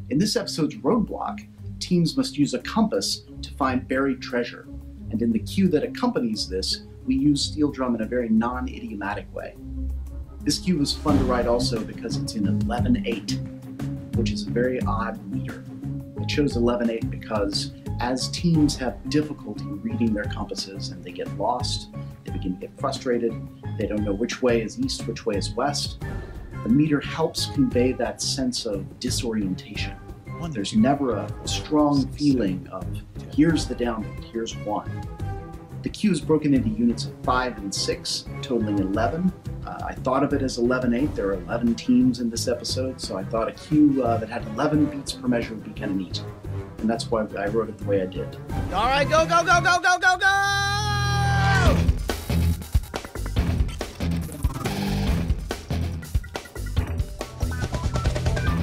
In this episode's roadblock, teams must use a compass to find buried treasure. And in the cue that accompanies this, we use steel drum in a very non-idiomatic way. This cue was fun to write also because it's in 11/8, which is a very odd meter. I chose 11/8 because as teams have difficulty reading their compasses and they get lost, they begin to get frustrated, they don't know which way is east, which way is west, the meter helps convey that sense of disorientation. There's never a strong feeling of here's the downbeat, here's 1. The cue is broken into units of 5 and 6, totaling 11. I thought of it as 11/8. There are 11 teams in this episode, so I thought a cue that had 11 beats per measure would be kind of neat. And that's why I wrote it the way I did. All right, go, go, go, go, go, go, go!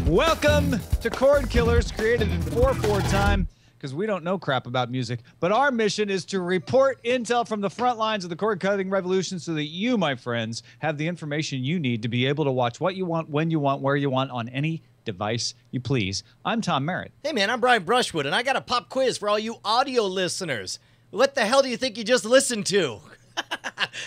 Welcome to Cordkillers, created in 4/4 time, because we don't know crap about music. But our mission is to report intel from the front lines of the cord cutting revolution so that you, my friends, have the information you need to be able to watch what you want, when you want, where you want, on any device you please. I'm Tom Merritt. Hey, man, I'm Brian Brushwood, and I got a pop quiz for all you audio listeners. What the hell do you think you just listened to?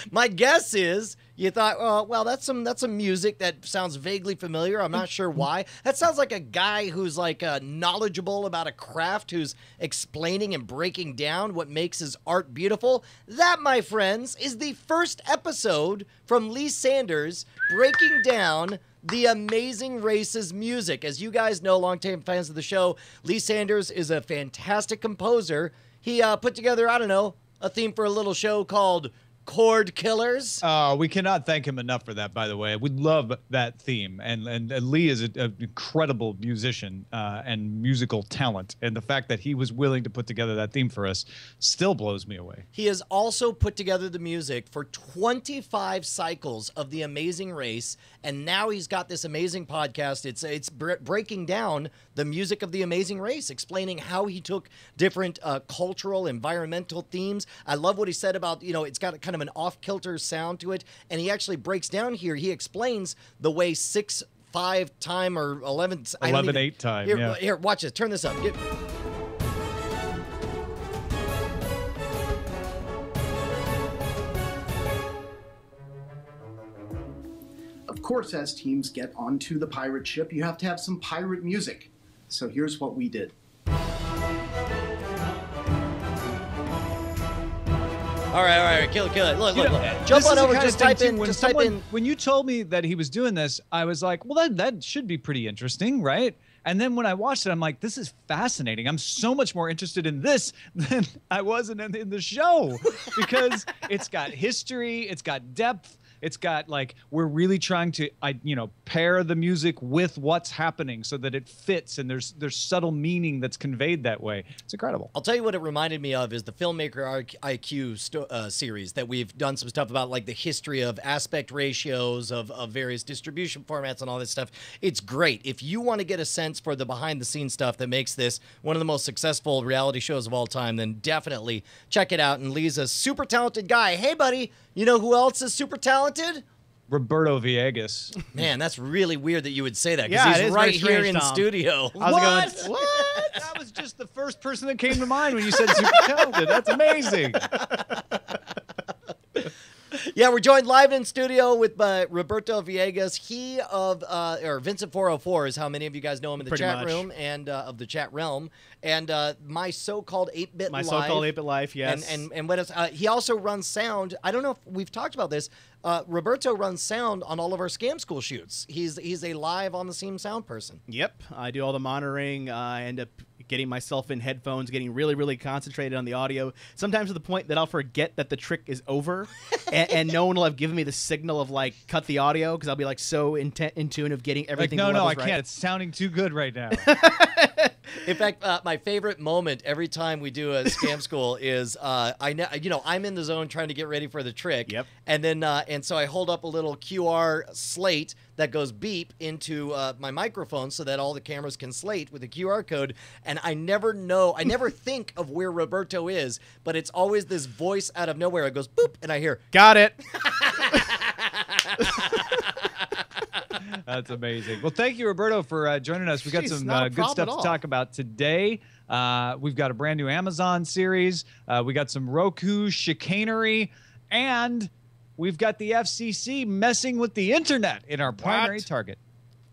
My guess is you thought, oh, well, that's some music that sounds vaguely familiar. I'm not sure why. That sounds like a guy who's like knowledgeable about a craft, who's explaining and breaking down what makes his art beautiful. That, my friends, is the first episode from Lee Sanders breaking down The Amazing Race's music. As you guys know, longtime fans of the show, Lee Sanders is a fantastic composer. He put together, I don't know, a theme for a little show called Cordkillers. We cannot thank him enough for that, by the way. We love that theme. And Lee is an incredible musician and musical talent. And the fact that he was willing to put together that theme for us still blows me away. He has also put together the music for 25 cycles of The Amazing Race. And now he's got this amazing podcast. It's breaking down the music of The Amazing Race, explaining how he took different cultural, environmental themes. I love what he said about, it's got kind of an off-kilter sound to it, and he actually breaks down here. He explains the way 6/5 time or 11/8 time. Here, watch this. Turn this up. Of course, as teams get onto the pirate ship, you have to have some pirate music. So here's what we did. All right, kill it. Look. Jump on over, just type in. When you told me that he was doing this, I was like, well, that should be pretty interesting, right? And then when I watched it, I'm like, this is fascinating. I'm so much more interested in this than I was in the show, because it's got history, it's got depth. It's got, like, we're really trying to, pair the music with what's happening so that it fits, and there's subtle meaning that's conveyed that way. It's incredible. I'll tell you what it reminded me of is the Filmmaker IQ series that we've done some stuff about, like the history of aspect ratios of various distribution formats and all this stuff. It's great. If you want to get a sense for the behind-the-scenes stuff that makes this one of the most successful reality shows of all time, then definitely check it out. And Lee's a super talented guy. Hey, buddy, you know who else is super talented? Roberto Villegas. Man, that's really weird that you would say that, because he's right here in studio. What? That was just the first person that came to mind when you said super talented. That's amazing. Yeah, we're joined live in studio with Roberto Villegas. He or Vincent 404 is how many of you guys know him in the chat room and of the chat realm. And My So-Called 8-Bit Life. My So-Called 8-Bit Life, yes. And what else? He also runs sound. I don't know if we've talked about this. Roberto runs sound on all of our Scam School shoots. He's a live on the scene sound person. Yep, I do all the monitoring. I end up getting myself in headphones, getting really, really concentrated on the audio, sometimes to the point that I'll forget that the trick is over, and no one will have given me the signal of, like, cut the audio, because I'll be, like, so in tune of getting everything like, no, I right. can't. It's sounding too good right now. In fact, my favorite moment every time we do a Scam School is I'm in the zone trying to get ready for the trick. Yep. And then and so I hold up a little QR slate that goes beep into my microphone so that all the cameras can slate with a QR code. And I never think of where Roberto is, but it's always this voice out of nowhere. It goes boop, and I hear, "Got it." That's amazing. Well, thank you, Roberto, for joining us. We got Jeez, some not a good problem stuff at to all. talk about today. We've got a brand new Amazon series. We got some Roku chicanery, and we've got the FCC messing with the internet in our primary target.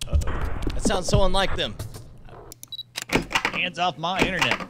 That sounds so unlike them. Hands off my internet.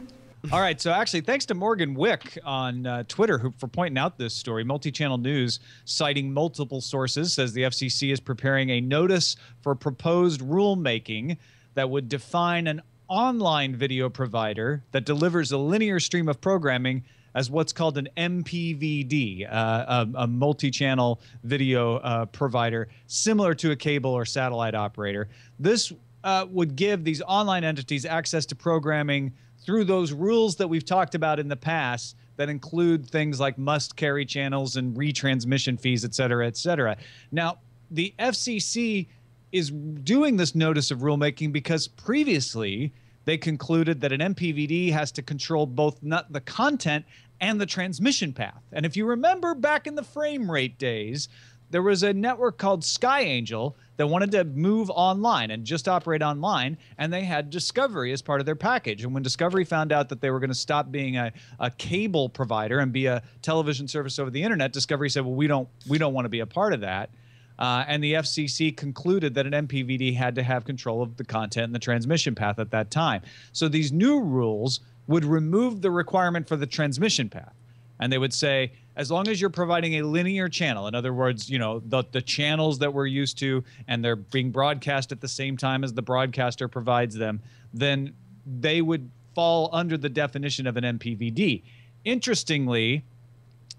All right, so actually, thanks to Morgan Wick on Twitter for pointing out this story. Multi-Channel News, citing multiple sources, says the FCC is preparing a notice for proposed rulemaking that would define an online video provider that delivers a linear stream of programming as what's called an MPVD, a multi-channel video provider, similar to a cable or satellite operator. This would give these online entities access to programming through those rules that we've talked about in the past that include things like must-carry channels and retransmission fees, et cetera, et cetera. Now, the FCC is doing this notice of rulemaking because previously they concluded that an MPVD has to control both the content and the transmission path. And if you remember back in the frame rate days, there was a network called Sky Angel that wanted to move online and just operate online, and they had Discovery as part of their package. And when Discovery found out that they were going to stop being a cable provider and be a television service over the internet, Discovery said, well, we don't want to be a part of that. And the FCC concluded that an MPVD had to have control of the content and the transmission path at that time. So these new rules would remove the requirement for the transmission path. And they would say, as long as you're providing a linear channel, in other words, you know, the channels that we're used to, and they're being broadcast at the same time as the broadcaster provides them, then they would fall under the definition of an MPVD. Interestingly,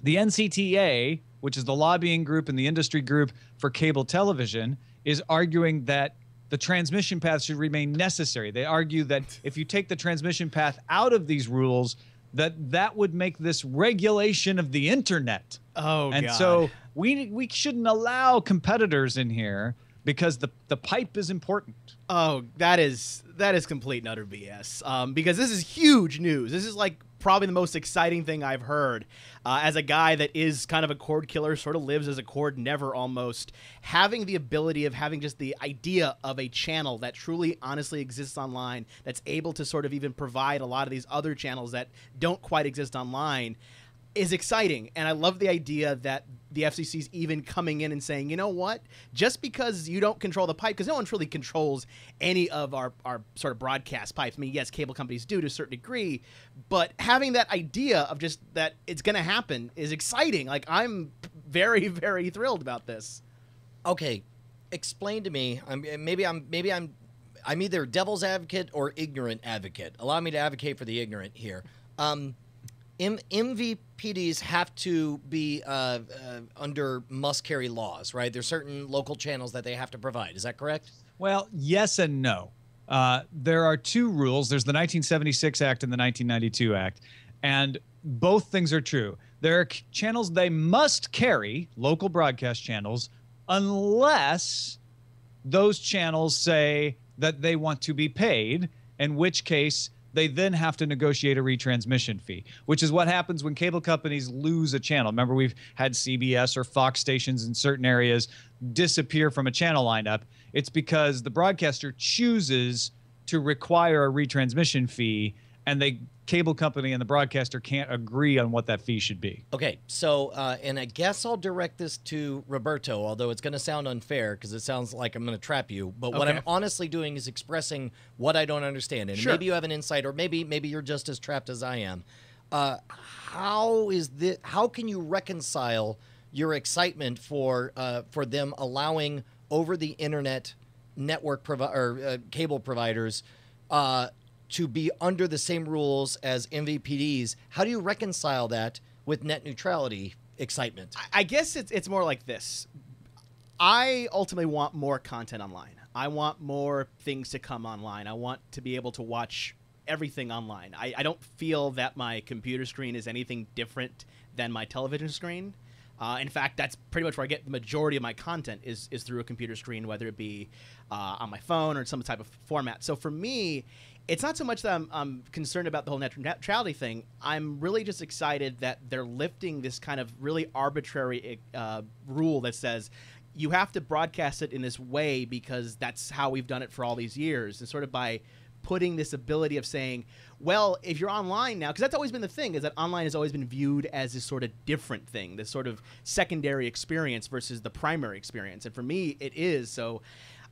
the NCTA, which is the lobbying group and the industry group for cable television, is arguing that the transmission path should remain necessary. They argue that if you take the transmission path out of these rules, that would make this regulation of the internet. Oh, and God. so we shouldn't allow competitors in here because the pipe is important. Oh, that is complete and utter BS. Because this is huge news. This is like probably the most exciting thing I've heard. As a guy that is kind of a cord killer, sort of lives as a cord never almost, having the ability of having just the idea of a channel that truly honestly exists online, that's able to sort of even provide a lot of these other channels that don't quite exist online, is exciting. And I love the idea that the FCC's even coming in and saying, you know what, just because you don't control the pipe, because no one truly controls any of our sort of broadcast pipes. I mean, yes, cable companies do to a certain degree, but having that idea of just that it's going to happen is exciting. Like, I'm very, very thrilled about this. Okay, explain to me. I'm either devil's advocate or ignorant advocate. Allow me to advocate for the ignorant here. MVPDs have to be under must-carry laws, right? There's certain local channels that they have to provide. Is that correct? Well, yes and no. There are two rules. There's the 1976 Act and the 1992 Act, and both things are true. There are channels they must carry, local broadcast channels, unless those channels say that they want to be paid, in which case they then have to negotiate a retransmission fee, which is what happens when cable companies lose a channel. Remember, we've had CBS or Fox stations in certain areas disappear from a channel lineup. It's because the broadcaster chooses to require a retransmission fee, and the cable company and the broadcaster can't agree on what that fee should be. Okay, so, and I guess I'll direct this to Roberto, although it's going to sound unfair because it sounds like I'm going to trap you. But what I'm honestly doing is expressing what I don't understand. And maybe you have an insight, or maybe you're just as trapped as I am. How can you reconcile your excitement for them allowing over the internet network cable providers to be under the same rules as MVPDs? How do you reconcile that with net neutrality excitement? I guess it's more like this. I ultimately want more content online. I want more things to come online. I want to be able to watch everything online. I don't feel that my computer screen is anything different than my television screen. In fact, that's pretty much where I get the majority of my content is through a computer screen, whether it be on my phone or some type of format. So for me, it's not so much that I'm concerned about the whole net neutrality thing. I'm really just excited that they're lifting this kind of really arbitrary rule that says you have to broadcast it in this way because that's how we've done it for all these years. And sort of by putting this ability of saying, well, if you're online now, because that's always been the thing, is that online has always been viewed as this sort of different thing, this sort of secondary experience versus the primary experience. And for me, it is. So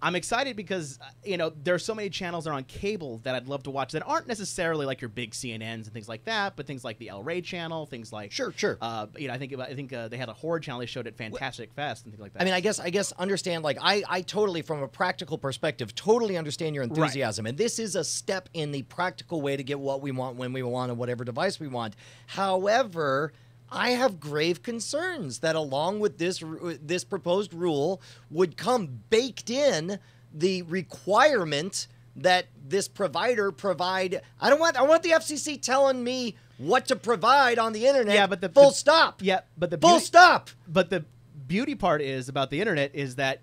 I'm excited because, there are so many channels that are on cable that I'd love to watch that aren't necessarily like your big CNNs and things like that, but things like the El Rey channel, things like Sure. I think they had a horror channel they showed at Fantastic Fest and things like that. I mean, I guess understand, like, I totally, from a practical perspective, totally understand your enthusiasm. Right. And this is a step in the practical way to get what we want when we want on whatever device we want. However, I have grave concerns that along with this proposed rule would come baked in the requirement that this provider provide. I want the FCC telling me what to provide on the internet. Yeah, but full stop. Yeah, but the full stop. But the beauty part is about the internet is that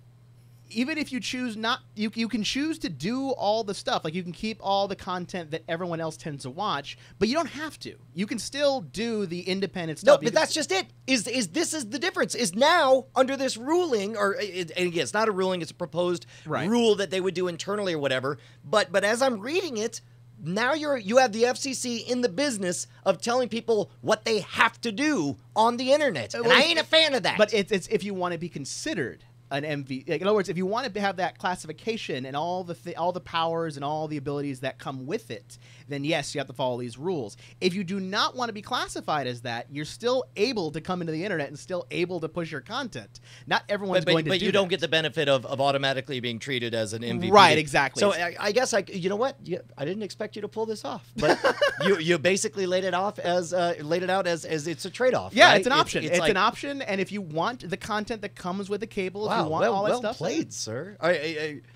even if you choose not, you can choose to do all the stuff. Like, you can keep all the content that everyone else tends to watch, but you don't have to. You can still do the independent stuff. No, but that's just it. Is this is the difference? Is now under this ruling, and again, it's not a ruling; it's a proposed rule that they would do internally or whatever. But as I'm reading it, now you have the FCC in the business of telling people what they have to do on the internet, and I ain't a fan of that. But it's if you want to be considered an MV. Like, in other words, if you want to have that classification and all the powers and all the abilities that come with it, then yes, you have to follow these rules. If you do not want to be classified as that, you're still able to come into the internet and still able to push your content. Not everyone's going to do that. But you don't get the benefit of automatically being treated as an MVP. Right, exactly. So I guess you know what? I didn't expect you to pull this off, but you basically laid it out as it's a trade-off. Yeah, right? It's an option. It's an option, and if you want the content that comes with the cable, if you want all that stuff. Well played, sir.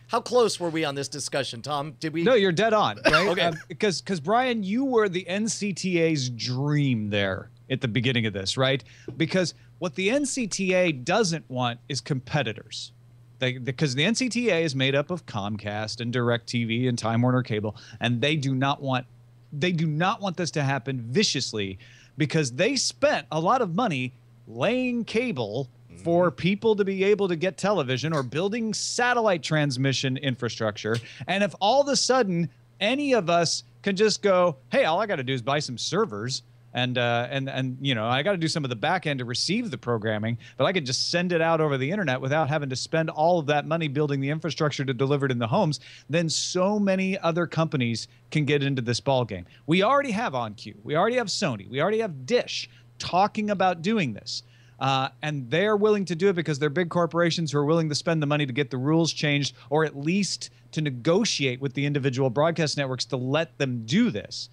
How close were we on this discussion, Tom? Did we? No, you're dead on. Right? Okay. Because Brian, you were the NCTA's dream there at the beginning of this, right? Because what the NCTA doesn't want is competitors. Because the NCTA is made up of Comcast and DirecTV and Time Warner Cable, and they do not want this to happen viciously, because they spent a lot of money laying cable for people to be able to get television or building satellite transmission infrastructure. And if all of a sudden any of us can just go, hey, all I got to do is buy some servers and I got to do some of the back end to receive the programming, but I could just send it out over the internet without having to spend all of that money building the infrastructure to deliver it in the homes, then so many other companies can get into this ballgame. We already have OnQ. We already have Sony. We already have Dish talking about doing this. And they're willing to do it because they're big corporations who are willing to spend the money to get the rules changed, or at least to negotiate with the individual broadcast networks to let them do this.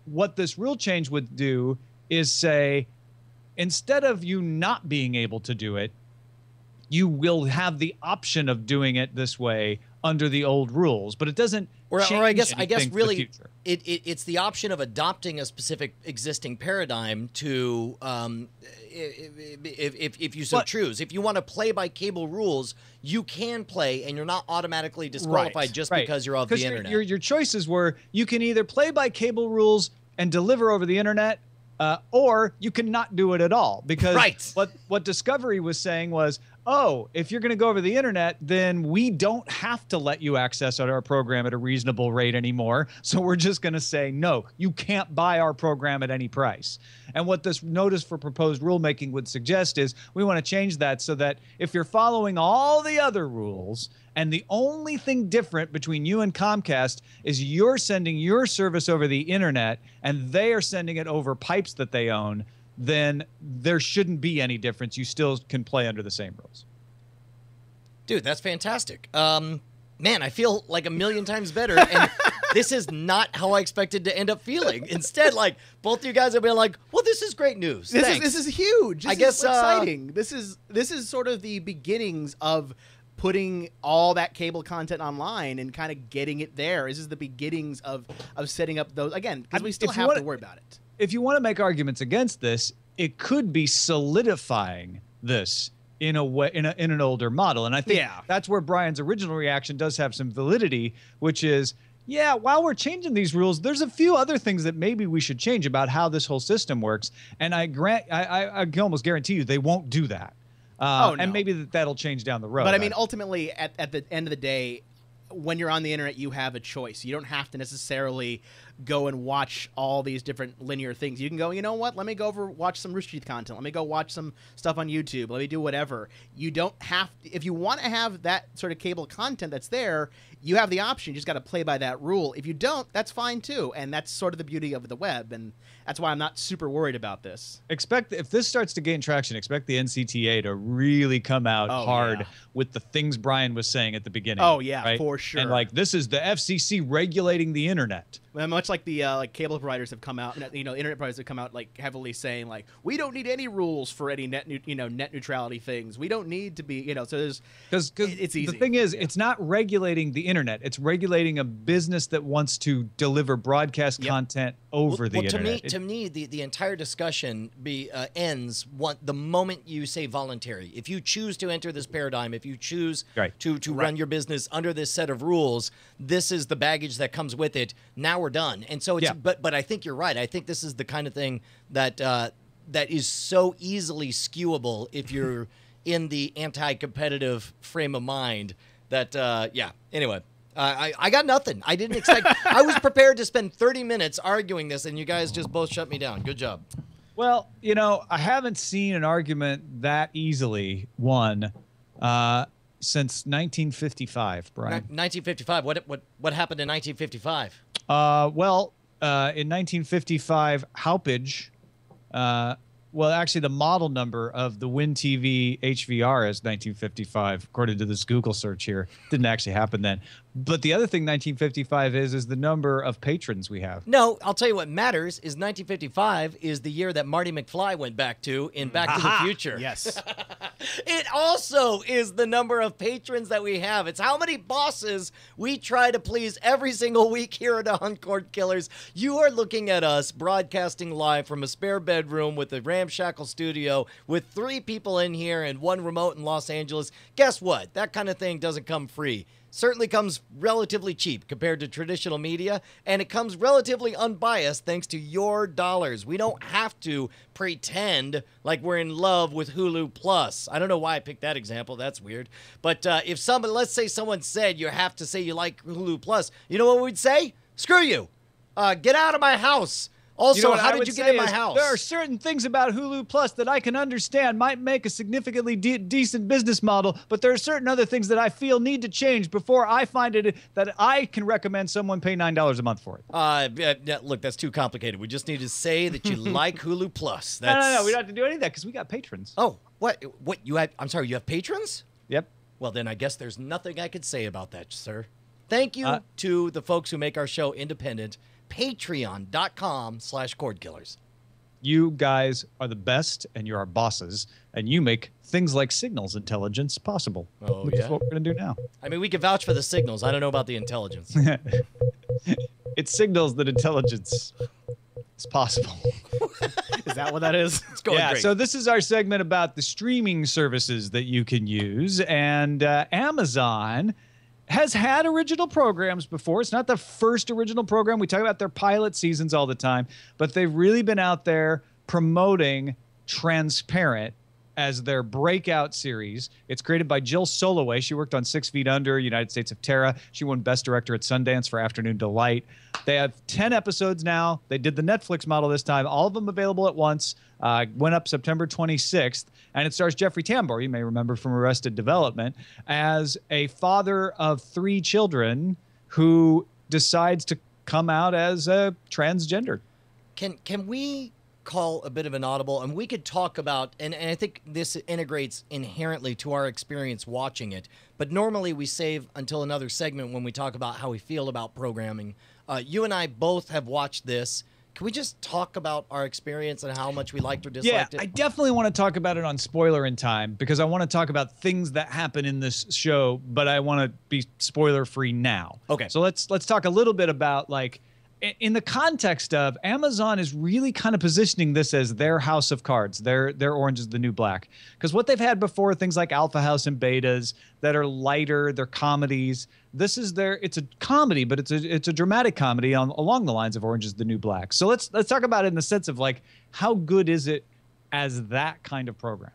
What this rule change would do is say, instead of you not being able to do it, you will have the option of doing it this way under the old rules, but it doesn't change I guess really for the future. It's the option of adopting a specific existing paradigm to if you so choose. If you want to play by cable rules, you can play, and you're not automatically disqualified just because you're off the internet. Your choices were, you can either play by cable rules and deliver over the internet, or you can not do it at all. Because what Discovery was saying was, oh, if you're going to go over the internet, then we don't have to let you access our program at a reasonable rate anymore. So we're just going to say, no, you can't buy our program at any price. And what this notice for proposed rulemaking would suggest is we want to change that so that if you're following all the other rules and the only thing different between you and Comcast is you're sending your service over the internet and they are sending it over pipes that they own, then there shouldn't be any difference. You still can play under the same rules. Dude, that's fantastic. Man, I feel like a million times better. And this is not how I expected to end up feeling. Instead, like, both of you guys have been like, well, this is great news. This is huge. This is exciting. This is sort of the beginnings of putting all that cable content online and kind of getting it there. This is the beginnings of setting up those, again, because we still have to worry about it. If you want to make arguments against this, it could be solidifying this in a way, in an older model. And I think that's where Brian's original reaction does have some validity, which is, yeah, while we're changing these rules, there's a few other things that maybe we should change about how this whole system works. And I can almost guarantee you they won't do that. No. And maybe that'll change down the road. But I mean, ultimately, at the end of the day, when you're on the internet, you have a choice. You don't have to necessarily go and watch all these different linear things. You can go, you know what? Let me go over watch some Rooster Teeth content. Let me go watch some stuff on YouTube. Let me do whatever. You don't have to, if you want to have that sort of cable content that's there, you have the option. You just got to play by that rule. If you don't, that's fine too. And that's sort of the beauty of the web. And that's why I'm not super worried about this. If this starts to gain traction, expect the NCTA to really come out hard with the things Brian was saying at the beginning. Oh yeah, right? for sure. And like, this is the FCC regulating the internet. Much like the like cable providers have come out, internet providers have come out like heavily saying like, we don't need any rules for any net neutrality things. We don't need to be, so there's because it's easy. The thing is, it's not regulating the internet. It's regulating a business that wants to deliver broadcast content over the internet. To me, the entire discussion ends the moment you say voluntary. If you choose to enter this paradigm, if you choose to run your business under this set of rules, this is the baggage that comes with it. Now we're done. And so it's but I think you're right. I think this is the kind of thing that that is so easily skewable if you're in the anti-competitive frame of mind that anyway. I got nothing. I didn't expect. I was prepared to spend 30 minutes arguing this, and you guys just both shut me down. Good job. Well, I haven't seen an argument that easily won since 1955, Brian. 1955. What happened in 1955? In 1955, Haupage. Actually, the model number of the Win TV HVR is 1955, according to this Google search here. Didn't actually happen then. But the other thing 1955 is the number of patrons we have. No, I'll tell you what matters is 1955 is the year that Marty McFly went back to in Back to the Future. Yes. It also is the number of patrons that we have. It's how many bosses we try to please every single week here at Cordkillers. You are looking at us broadcasting live from a spare bedroom with a ramshackle studio with 3 people in here and 1 remote in Los Angeles. Guess what? That kind of thing doesn't come free. Certainly comes relatively cheap compared to traditional media, and it comes relatively unbiased thanks to your dollars. We don't have to pretend like we're in love with Hulu Plus. I don't know why I picked that example. That's weird. But let's say someone said you have to say you like Hulu Plus, you know what we'd say? Screw you. Get out of my house. Also, how did you get in my house? There are certain things about Hulu Plus that I can understand might make a significantly decent business model, but there are certain other things that I feel need to change before I find it that I can recommend someone pay $9 a month for it. Look, that's too complicated. We just need to say that you like Hulu Plus. No. We don't have to do any of that because we got patrons. Oh, what you have? I'm sorry, you have patrons? Yep. Well, then I guess there's nothing I could say about that, sir. Thank you to the folks who make our show independent. Patreon.com/Cordkillers. You guys are the best, and you're our bosses, and you make things like signals intelligence possible. Oh, which is what we're going to do now. I mean, we can vouch for the signals. I don't know about the intelligence. It signals that intelligence is possible. Is that what that is? It's going great. So this is our segment about the streaming services that you can use, and Amazon has had original programs before. It's not the first original program. We talk about their pilot seasons all the time, but they've really been out there promoting Transparent as their breakout series. It's created by Jill Soloway. She worked on 6 Feet Under, United States of Terra. She won Best Director at Sundance for Afternoon Delight. They have 10 episodes now. They did the Netflix model this time. All of them available at once. Went up September 26th. And it stars Jeffrey Tambor, you may remember from Arrested Development, as a father of 3 children who decides to come out as a transgender. Can we call a bit of an audible? And we could talk about, and I think this integrates inherently to our experience watching it, but normally we save until another segment when we talk about how we feel about programming. You and I both have watched this. Can we just talk about our experience and how much we liked or disliked it? I definitely want to talk about it on Spoiler in Time because I want to talk about things that happen in this show, but I want to be spoiler-free now. Okay. So let's talk a little bit about, like, in the context of Amazon is really kind of positioning this as their house of cards, their Orange is the New Black. Because what they've had before, things like Alpha House and Betas that are lighter, they're comedies. This is it's a comedy, but it's a dramatic comedy along the lines of Orange is the New Black. So let's talk about it in the sense of, like, how good is it as that kind of program?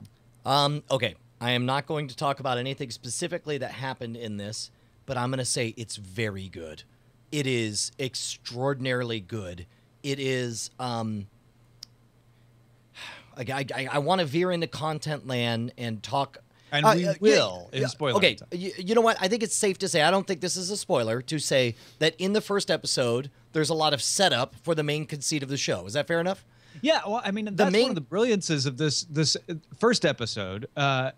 Okay. I am not going to talk about anything specifically that happened in this, but I'm going to say it's very good. It is extraordinarily good. It is, I want to veer into content land and talk. And we will in spoiler Okay, time. you know what? I think it's safe to say, I don't think this is a spoiler, to say that in the first episode, there's a lot of setup for the main conceit of the show. Is that fair enough? Yeah, well, I mean, that's one of the brilliances of this first episode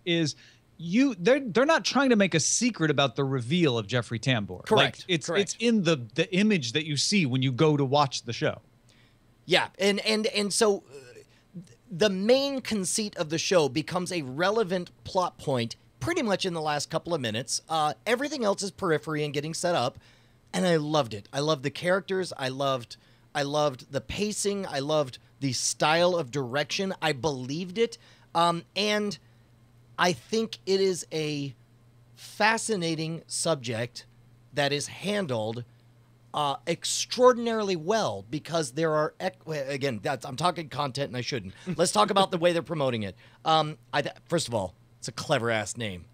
is they're not trying to make a secret about the reveal of Jeffrey Tambor. Correct. Like, it's Correct. in the image that you see when you go to watch the show. Yeah, and so the main conceit of the show becomes a relevant plot point pretty much in the last couple of minutes. Everything else is periphery and getting set up, and I loved it. I loved the characters. I loved the pacing. I loved the style of direction. I believed it. And I think it is a fascinating subject that is handled extraordinarily well, because there are, again, I'm talking content and I shouldn't. Let's talk about the way they're promoting it. First of all, it's a clever ass name.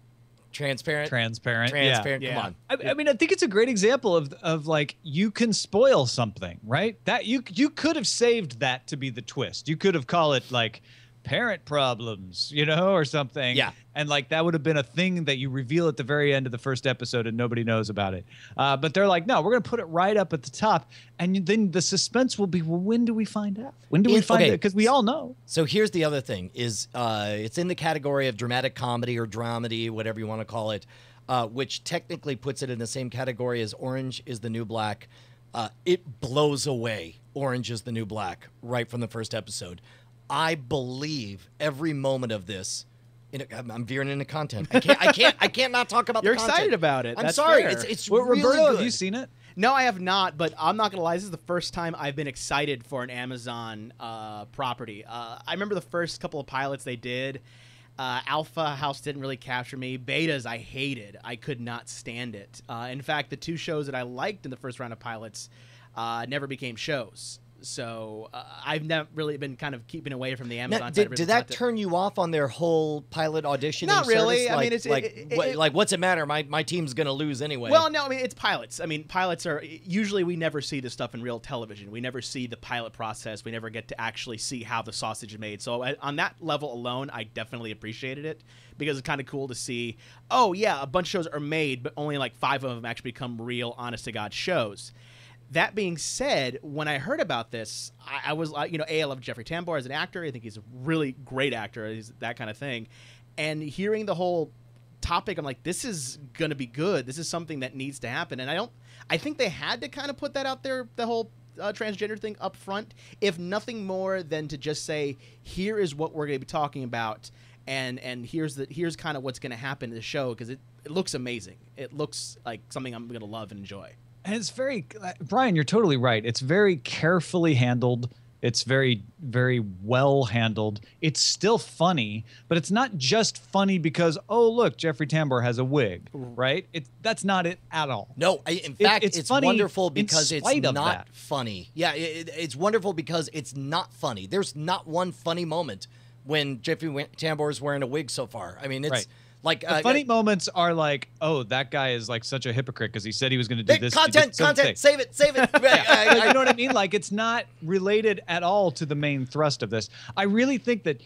Transparent. Yeah. Come on. I mean, I think it's a great example of like, you can spoil something, right? That you could have saved that to be the twist. You could have called it like parent problems, or something. Yeah. And like, that would have been a thing that you reveal at the very end of the first episode and nobody knows about it. But they're like, no, we're going to put it right up at the top. And then the suspense will be, well, when do we find out? When do we find it? Because we all know. So here's the other thing is it's in the category of dramatic comedy or dramedy, whatever you want to call it, which technically puts it in the same category as Orange is the New Black. It blows away Orange is the New Black right from the first episode. I believe every moment of this. I'm veering into content. I can't not talk about. You're the content. excited about it. I'm That's sorry. fair. It's Well, really Roberto, good. have you seen it? No, I have not, but I'm not going to lie. This is the first time I've been excited for an Amazon property. I remember the first couple of pilots they did. Alpha House didn't really capture me. Betas I hated. I could not stand it. In fact, the two shows that I liked in the first round of pilots never became shows. So I've never really been kind of keeping away from the Amazon side. Did that turn you off on their whole pilot auditioning? Not really. Service? I mean, it's like what's it matter? My team's gonna lose anyway. Well, no, I mean, it's pilots. I mean, pilots are usually, we never see this stuff in real television. We never see the pilot process. We never get to actually see how the sausage is made. So on that level alone, I definitely appreciated it, because it's kind of cool to see, oh yeah, a bunch of shows are made, but only like 5 of them actually become real, honest to God shows. That being said, when I heard about this, I was like, I love Jeffrey Tambor as an actor. I think he's a really great actor. He's that kind of thing. And hearing the whole topic, I'm like, this is going to be good. This is something that needs to happen. And I think they had to kind of put that out there, the whole transgender thing up front, if nothing more than to just say, here is what we're going to be talking about. And here's kind of what's going to happen in the show, because it looks amazing. It looks like something I'm going to love and enjoy. And it's very, Brian, you're totally right. It's very carefully handled. It's very, very well handled. It's still funny, but it's not just funny because, oh, look, Jeffrey Tambor has a wig, right? That's not it at all. No, in fact, it's wonderful because it's not funny. Yeah, it's wonderful because it's not funny. There's not one funny moment when Jeffrey Tambor is wearing a wig so far. I mean, it's... Right. Like the funny moments are like, oh, that guy is like such a hypocrite because he said he was going to do this. Content, save it. You know what I mean? Like, it's not related at all to the main thrust of this. I really think that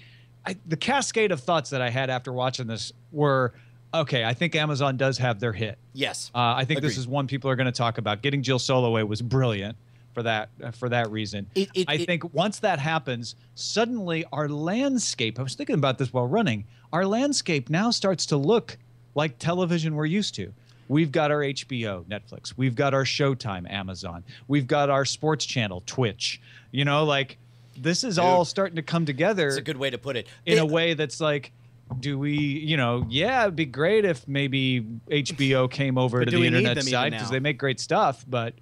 the cascade of thoughts that I had after watching this were, okay, I think Amazon does have their hit. Yes. I think this is one people are going to talk about. Getting Jill Soloway was brilliant for that reason. I think once that happens, suddenly our landscape, I was thinking about this while running, our landscape now starts to look like television we're used to. We've got our HBO, Netflix. We've got our Showtime, Amazon. We've got our sports channel, Twitch. Like, this is all starting to come together. That's a good way to put it. In a way that's like, do we, it'd be great if maybe HBO came over to the internet side, because they make great stuff, but...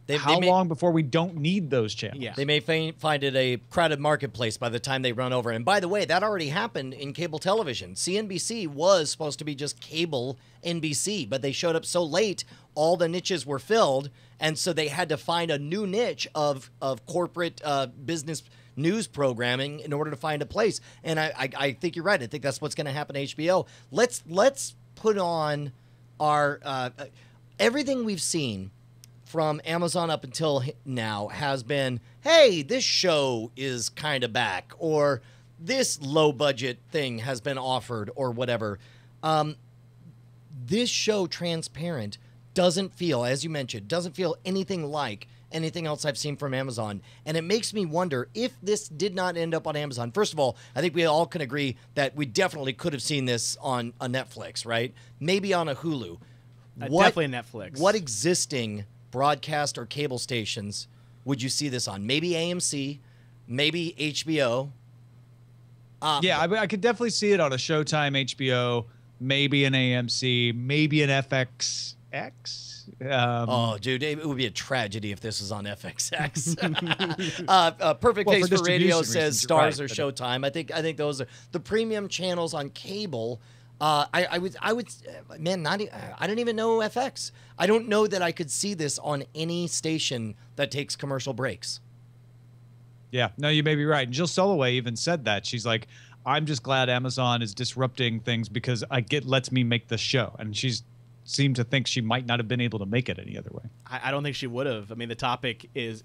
How long before we don't need those channels? Yeah. They may find it a crowded marketplace by the time they run over. And by the way, that already happened in cable television. CNBC was supposed to be just cable NBC, but they showed up so late, all the niches were filled, and so they had to find a new niche of corporate business news programming in order to find a place. And I think you're right. I think that's what's going to happen to HBO. Let's put on our everything we've seen from Amazon up until now has been, hey, this show is kind of back, or this low budget thing has been offered, or whatever. This show, Transparent, doesn't feel, as you mentioned, doesn't feel anything like anything else I've seen from Amazon. And it makes me wonder if this did not end up on Amazon. First of all, I think we all can agree that we definitely could have seen this on a Netflix, right? Maybe on a Hulu. Definitely Netflix. What existing broadcast or cable stations would you see this on? Maybe AMC, maybe HBO. Yeah, I could definitely see it on a Showtime, HBO, maybe an AMC, maybe an FXX. Oh, dude, it would be a tragedy if this was on FXX. Perfect Taste for Radio says Stars or Showtime. I think those are the premium channels on cable. I would, man, I don't even know FX. I don't know that I could see this on any station that takes commercial breaks. Yeah, no, you may be right. And Jill Soloway even said that. She's like, I'm just glad Amazon is disrupting things because lets me make the show. And she's seemed to think she might not have been able to make it any other way. I don't think she would have. I mean, the topic is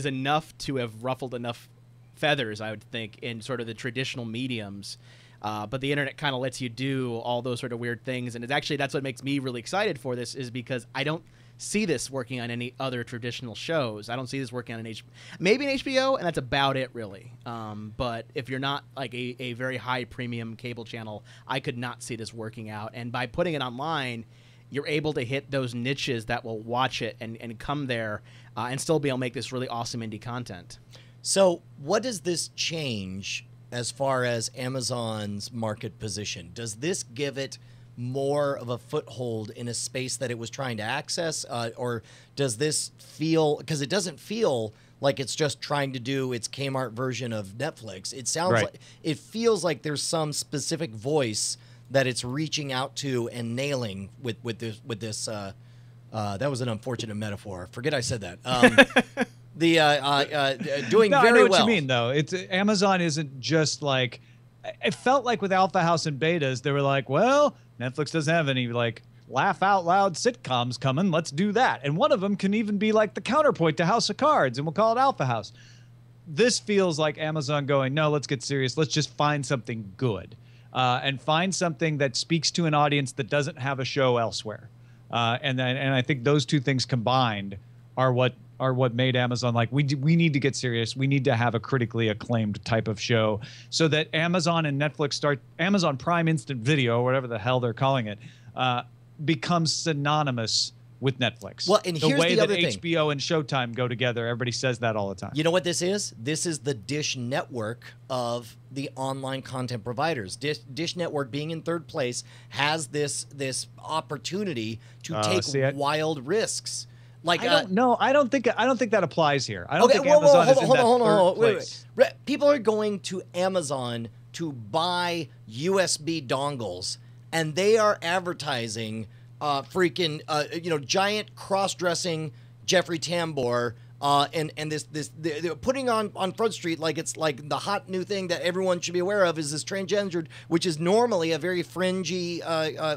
enough to have ruffled enough feathers, I would think, in sort of the traditional mediums. But the internet kind of lets you do all those sort of weird things. And that's what makes me really excited for this, is because I don't see this working on any other traditional shows. I don't see this working on maybe an HBO, and that's about it, really. But if you're not like a very high premium cable channel, I could not see this working out. And by putting it online, you're able to hit those niches that will watch it and come there and still be able to make this really awesome indie content. So what does this change as far as Amazon's market position? Does this give it more of a foothold in a space that it was trying to access? Or does this feel, because it doesn't feel like it's just trying to do its Kmart version of Netflix. It sounds like, it feels like there's some specific voice that it's reaching out to and nailing with this. That was an unfortunate metaphor. Forget I said that. Doing no, very I know what well. you mean, though. It's Amazon isn't just like, it felt like with Alpha House and betas, they were like, well, Netflix doesn't have any like laugh out loud sitcoms coming. Let's do that. And one of them can even be like the counterpoint to House of Cards, and we'll call it Alpha House. This feels like Amazon going, no, let's get serious. Let's just find something good and find something that speaks to an audience that doesn't have a show elsewhere. And I think those two things combined are what made Amazon like, we need to get serious. We need to have a critically acclaimed type of show so that Amazon and Netflix Amazon Prime Instant Video, or whatever the hell they're calling it, becomes synonymous with Netflix. Well, and here's the way the other that thing. HBO and Showtime go together, everybody says that all the time. You know what this is? This is the Dish Network of the online content providers. Dish Network, being in third place, has this opportunity to take wild risks. Like, I don't know. I don't think that applies here. I don't think whoa, Amazon is in hold that on, third place. Wait. People are going to Amazon to buy USB dongles, and they are advertising giant cross-dressing Jeffrey Tambor and they're putting on Front Street like it's like the hot new thing that everyone should be aware of is this transgendered, which is normally a very fringy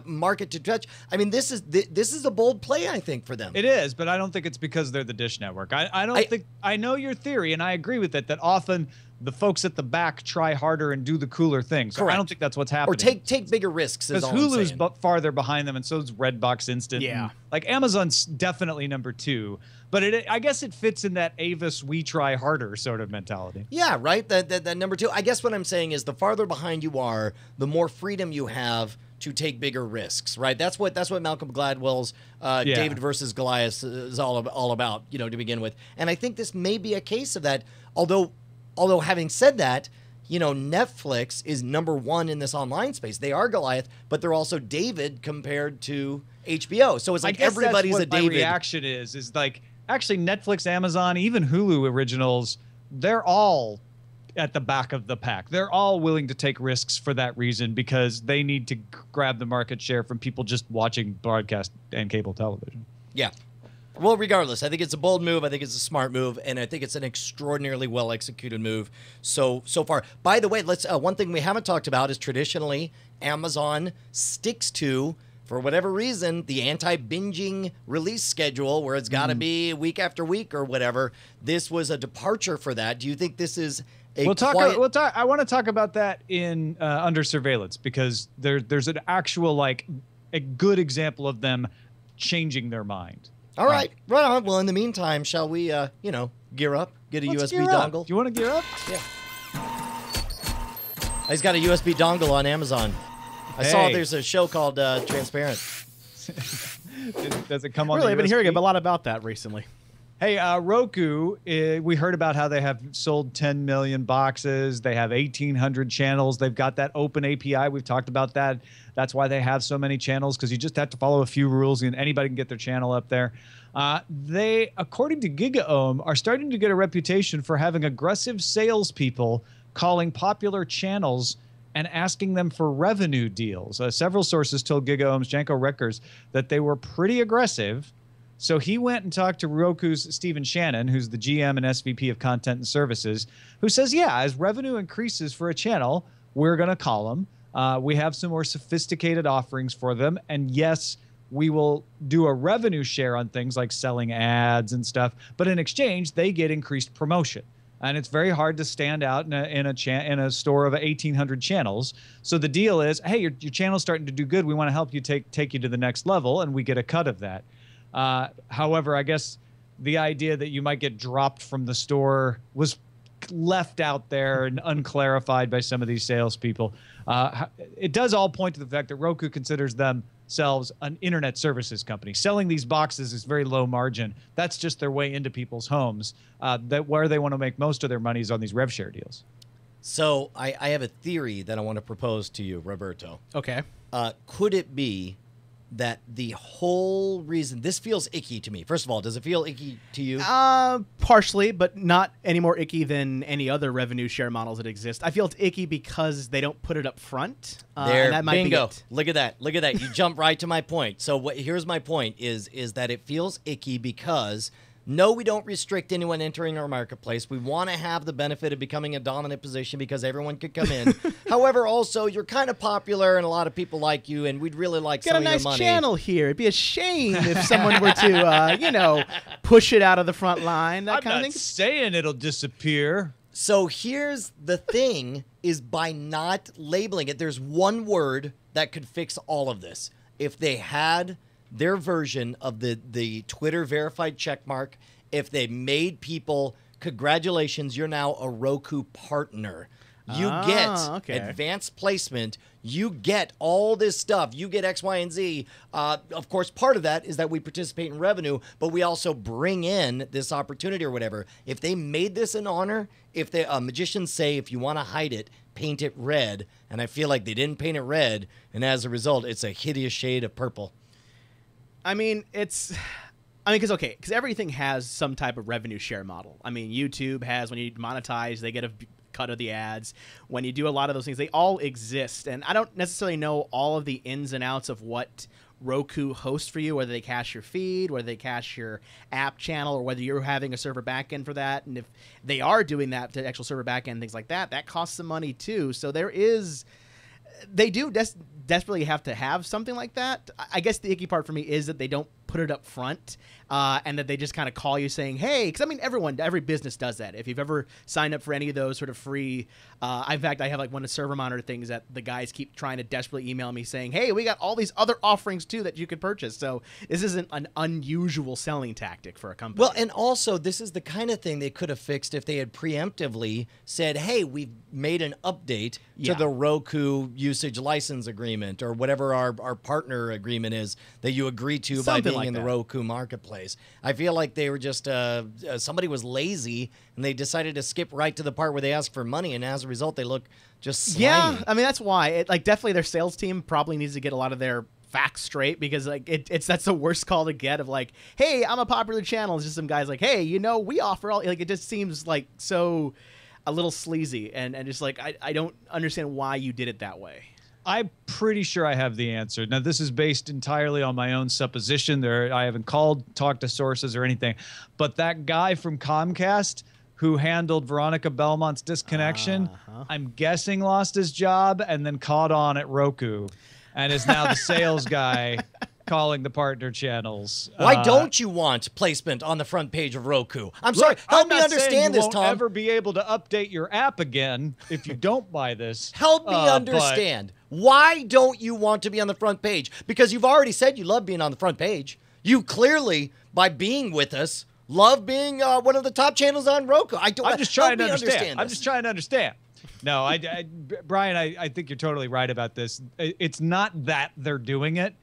market to touch. I mean, this is a bold play, I think, for them. It is, but I don't think it's because they're the Dish Network. I know your theory, and I agree with it, that often the folks at the back try harder and do the cooler things. So I don't think that's what's happening. Or take bigger risks. Because Hulu's farther behind them, and so is Redbox Instant. Yeah. And, like, Amazon's definitely number 2. But I guess it fits in that Avis we try harder sort of mentality. Yeah, right? That number 2. I guess what I'm saying is the farther behind you are, the more freedom you have to take bigger risks, right? That's what Malcolm Gladwell's David versus Goliath is all about, to begin with. And I think this may be a case of that, Although having said that, Netflix is number 1 in this online space. They are Goliath, but they're also David compared to HBO. So it's like everybody's a David. My reaction is like, actually Netflix, Amazon, even Hulu originals, they're all at the back of the pack. They're all willing to take risks for that reason because they need to grab the market share from people just watching broadcast and cable television. Yeah. Well, regardless, I think it's a bold move. I think it's a smart move, and I think it's an extraordinarily well executed move so far. By the way, let's one thing we haven't talked about is traditionally Amazon sticks to, for whatever reason, the anti-binging release schedule where it's got to be week after week or whatever. This was a departure for that. Do you think this is a We'll talk. I want to talk about that in Under Surveillance, because there's an actual, like, a good example of them changing their mind. All right, right on. Well, in the meantime, shall we, gear up? Get a Let's USB gear up. dongle? Do you want to gear up? Yeah. He's got a USB dongle on Amazon. I saw there's a show called Transparent. Does it come on? Really, the I've been USB? hearing a lot about that recently. Hey, Roku, we heard about how they have sold 10 million boxes. They have 1,800 channels. They've got that open API. We've talked about that. That's why they have so many channels, because you just have to follow a few rules and anybody can get their channel up there. They, according to GigaOM, are starting to get a reputation for having aggressive salespeople calling popular channels and asking them for revenue deals. Several sources told GigaOM's Janko Reckers that they were pretty aggressive. So he went and talked to Roku's Stephen Shannon, who's the GM and SVP of Content and Services, who says, yeah, as revenue increases for a channel, we're going to call them. We have some more sophisticated offerings for them. And yes, we will do a revenue share on things like selling ads and stuff. But in exchange, they get increased promotion. And it's very hard to stand out in a store of 1,800 channels. So the deal is, hey, your channel's starting to do good. We want to help you take you to the next level, and we get a cut of that. However, I guess the idea that you might get dropped from the store was left out there and unclarified by some of these salespeople. It does all point to the fact that Roku considers themselves an internet services company. Selling these boxes is very low margin. That's just their way into people's homes. That where they want to make most of their money is on these rev share deals. So I have a theory that I want to propose to you, Roberto. Okay. Could it be that the whole reason this feels icky to me? First of all, does it feel icky to you? Partially, but not any more icky than any other revenue share models that exist. I feel it's icky because they don't put it up front. There, and that might bingo. Be it. Look at that. Look at that. You jump right to my point. So here's my point is that it feels icky because no, we don't restrict anyone entering our marketplace. We want to have the benefit of becoming a dominant position because everyone could come in. However, also, you're kind of popular and a lot of people like you, and we'd really like some of your money. Got a nice channel here. It'd be a shame if someone were to, push it out of the front line. That I'm kind not of thing. saying it'll disappear. So here's the thing, is by not labeling it, there's one word that could fix all of this. If they had their version of the Twitter verified checkmark, if they made people, congratulations, you're now a Roku partner. You get advanced placement. You get all this stuff. You get X, Y, and Z. Of course, part of that is that we participate in revenue, but we also bring in this opportunity or whatever. If they made this an honor, if they magicians say, if you want to hide it, paint it red, and I feel like they didn't paint it red, and as a result, it's a hideous shade of purple. Because everything has some type of revenue share model. I mean, YouTube has, when you monetize, they get a cut of the ads. When you do a lot of those things, they all exist. And I don't necessarily know all of the ins and outs of what Roku hosts for you, whether they cache your feed, whether they cache your app channel, or whether you're having a server backend for that. And if they are doing that, the actual server backend, things like that, that costs some money too. So they do desperately have to have something like that. I guess the icky part for me is that they don't put it up front, and that they just kind of call you saying, hey, because I mean, every business does that. If you've ever signed up for any of those sort of free, in fact, I have like one of the server monitor things that the guys keep trying to desperately email me saying, hey, we got all these other offerings too that you could purchase. So this isn't an unusual selling tactic for a company. Well, and also this is the kind of thing they could have fixed if they had preemptively said, hey, we've made an update to the Roku usage license agreement, or whatever our partner agreement is that you agree to Something by being like in the that. Roku marketplace. I feel like they were just somebody was lazy and they decided to skip right to the part where they ask for money, and as a result they look just slimy. Yeah, I mean, that's why definitely their sales team probably needs to get a lot of their facts straight, because that's the worst call to get of like, hey, I'm a popular channel. It's just some guys like, hey, we offer all, like, it just seems like so a little sleazy, and just like I don't understand why you did it that way. I'm pretty sure I have the answer. Now, this is based entirely on my own supposition. I haven't talked to sources or anything. But that guy from Comcast who handled Veronica Belmont's disconnection, I'm guessing lost his job and then caught on at Roku and is now the sales guy calling the partner channels. Why don't you want placement on the front page of Roku? I'm sorry. Help me understand this, Tom. You won't ever be able to update your app again if you don't buy this. Help me understand. Why don't you want to be on the front page? Because you've already said you love being on the front page. You clearly, by being with us, love being one of the top channels on Roku. I'm just trying to understand. I'm just trying to understand. No, Brian, I think you're totally right about this. It's not that they're doing it.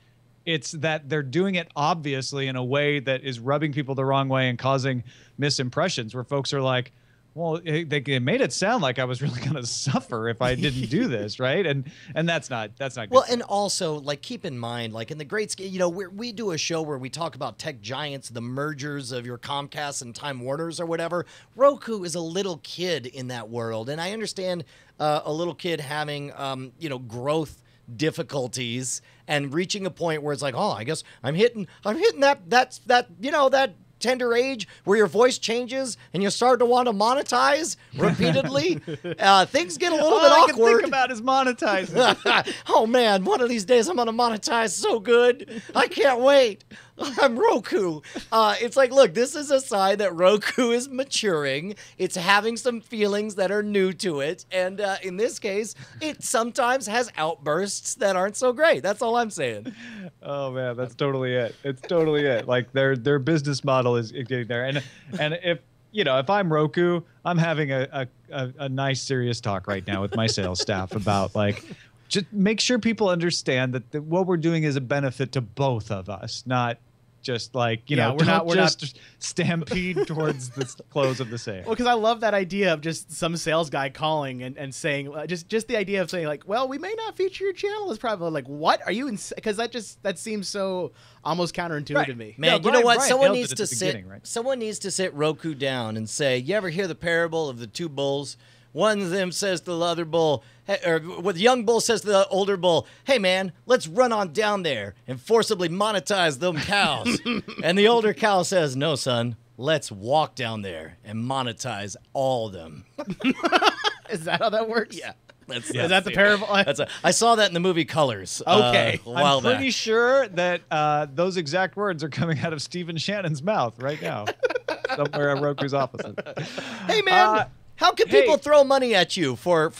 It's that they're doing it obviously in a way that is rubbing people the wrong way and causing misimpressions where folks are like, well, they made it sound like I was really going to suffer if I didn't do this, right? And that's not good. Well, and also, like, keep in mind, like in the great scale, you know, we do a show where we talk about tech giants, the mergers of your Comcast and Time Warners or whatever. Roku is a little kid in that world, and I understand a little kid having, growth difficulties and reaching a point where it's like, oh, I guess I'm hitting that tender age where your voice changes and you start to want to monetize repeatedly. Things get a little bit awkward. All I can think about is monetizing. Oh man, one of these days I'm gonna monetize so good. I can't wait. I'm Roku. It's like, look, this is a sign that Roku is maturing. It's having some feelings that are new to it. And in this case, it sometimes has outbursts that aren't so great. That's all I'm saying. Oh, man, that's totally it. It's totally it. Like, their business model is getting there. And if I'm Roku, I'm having a nice, serious talk right now with my sales staff about, like, just make sure people understand that what we're doing is a benefit to both of us, not just like, we're not stampede towards the close of the sale. Well, because I love that idea of just some sales guy calling and saying, just the idea of saying like, well, we may not feature your channel is probably like, what are you? Because that seems so almost counterintuitive to me. Man, you know what? Someone needs to sit Roku down and say, you ever hear the parable of the two bulls? One of them says to the other bull, or what the young bull says to the older bull, hey, man, let's run on down there and forcibly monetize them cows. And the older cow says, no, son, let's walk down there and monetize all of them. Is that how that works? Yeah. Is that the parable? I saw that in the movie Colors. Okay. I'm pretty sure that those exact words are coming out of Stephen Shannon's mouth right now, somewhere at Roku's offices. Hey, man. How can people throw money at you for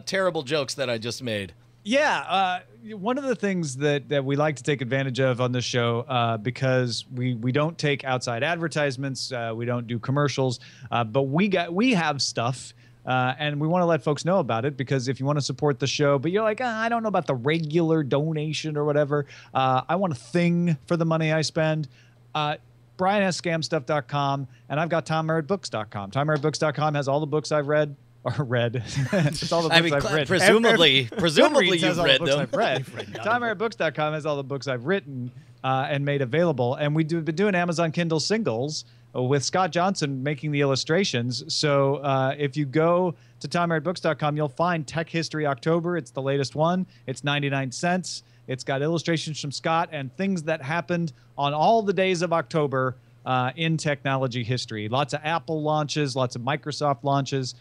terrible jokes that I just made? Yeah, one of the things that we like to take advantage of on this show, because we don't take outside advertisements, we don't do commercials, but we have stuff, and we want to let folks know about it, because if you want to support the show, but you're like, I don't know about the regular donation or whatever, I want a thing for the money I spend. Brian has scamstuff.com, and I've got TomMerrittBooks.com. TomMerrittBooks.com has all the books I've read. It's all the books I've read. Presumably you've read them. TomMerrittBooks.com has all the books I've written and made available. And we've been doing Amazon Kindle singles with Scott Johnson making the illustrations. So if you go to TomMerrittBooks.com, you'll find Tech History October. It's the latest one. It's 99 cents. It's got illustrations from Scott and things that happened on all the days of October in technology history. Lots of Apple launches, lots of Microsoft launches,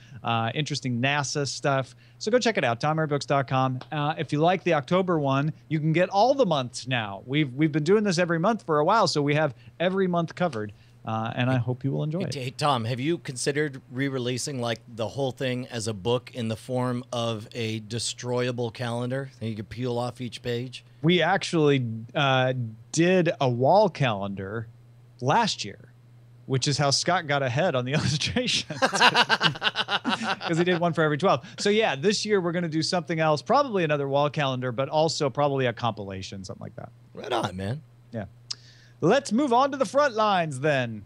interesting NASA stuff. So go check it out, TomMerrittBooks.com. If you like the October one, you can get all the months now. We've been doing this every month for a while, so we have every month covered. And I hope you will enjoy it. Hey, Tom, have you considered re-releasing like the whole thing as a book in the form of a destroyable calendar that you could peel off each page? We actually did a wall calendar last year, which is how Scott got ahead on the illustrations, because he did one for every 12. So yeah, this year we're going to do something else, probably another wall calendar, but also probably a compilation, something like that. Right on, man. Yeah. Let's move on to the front lines then.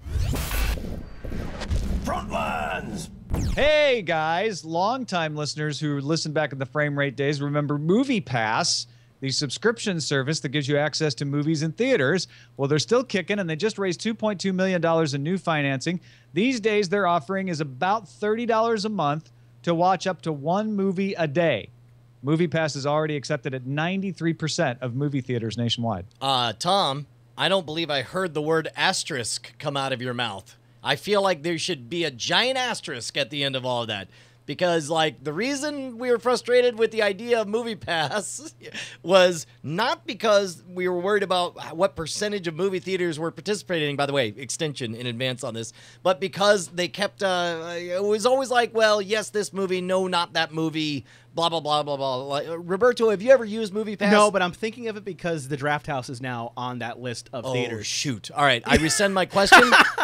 Front lines. Hey guys, longtime listeners who listened back in the Frame Rate days remember Movie Pass, the subscription service that gives you access to movies in theaters. Well, they're still kicking, and they just raised $2.2 million in new financing. These days, their offering is about $30 a month to watch up to one movie a day. MoviePass is already accepted at 93% of movie theaters nationwide. Tom, I don't believe I heard the word asterisk come out of your mouth. I feel like there should be a giant asterisk at the end of all of that. Because, like, the reason we were frustrated with the idea of MoviePass was not because we were worried about what percentage of movie theaters were participating, by the way, extension in advance on this, but because they kept, it was always like, well, yes, this movie, no, not that movie, blah, blah, blah, blah, blah. Like, Roberto, have you ever used MoviePass? No, but I'm thinking of it because the Draft House is now on that list of theaters. Shoot. All right, I rescind my question.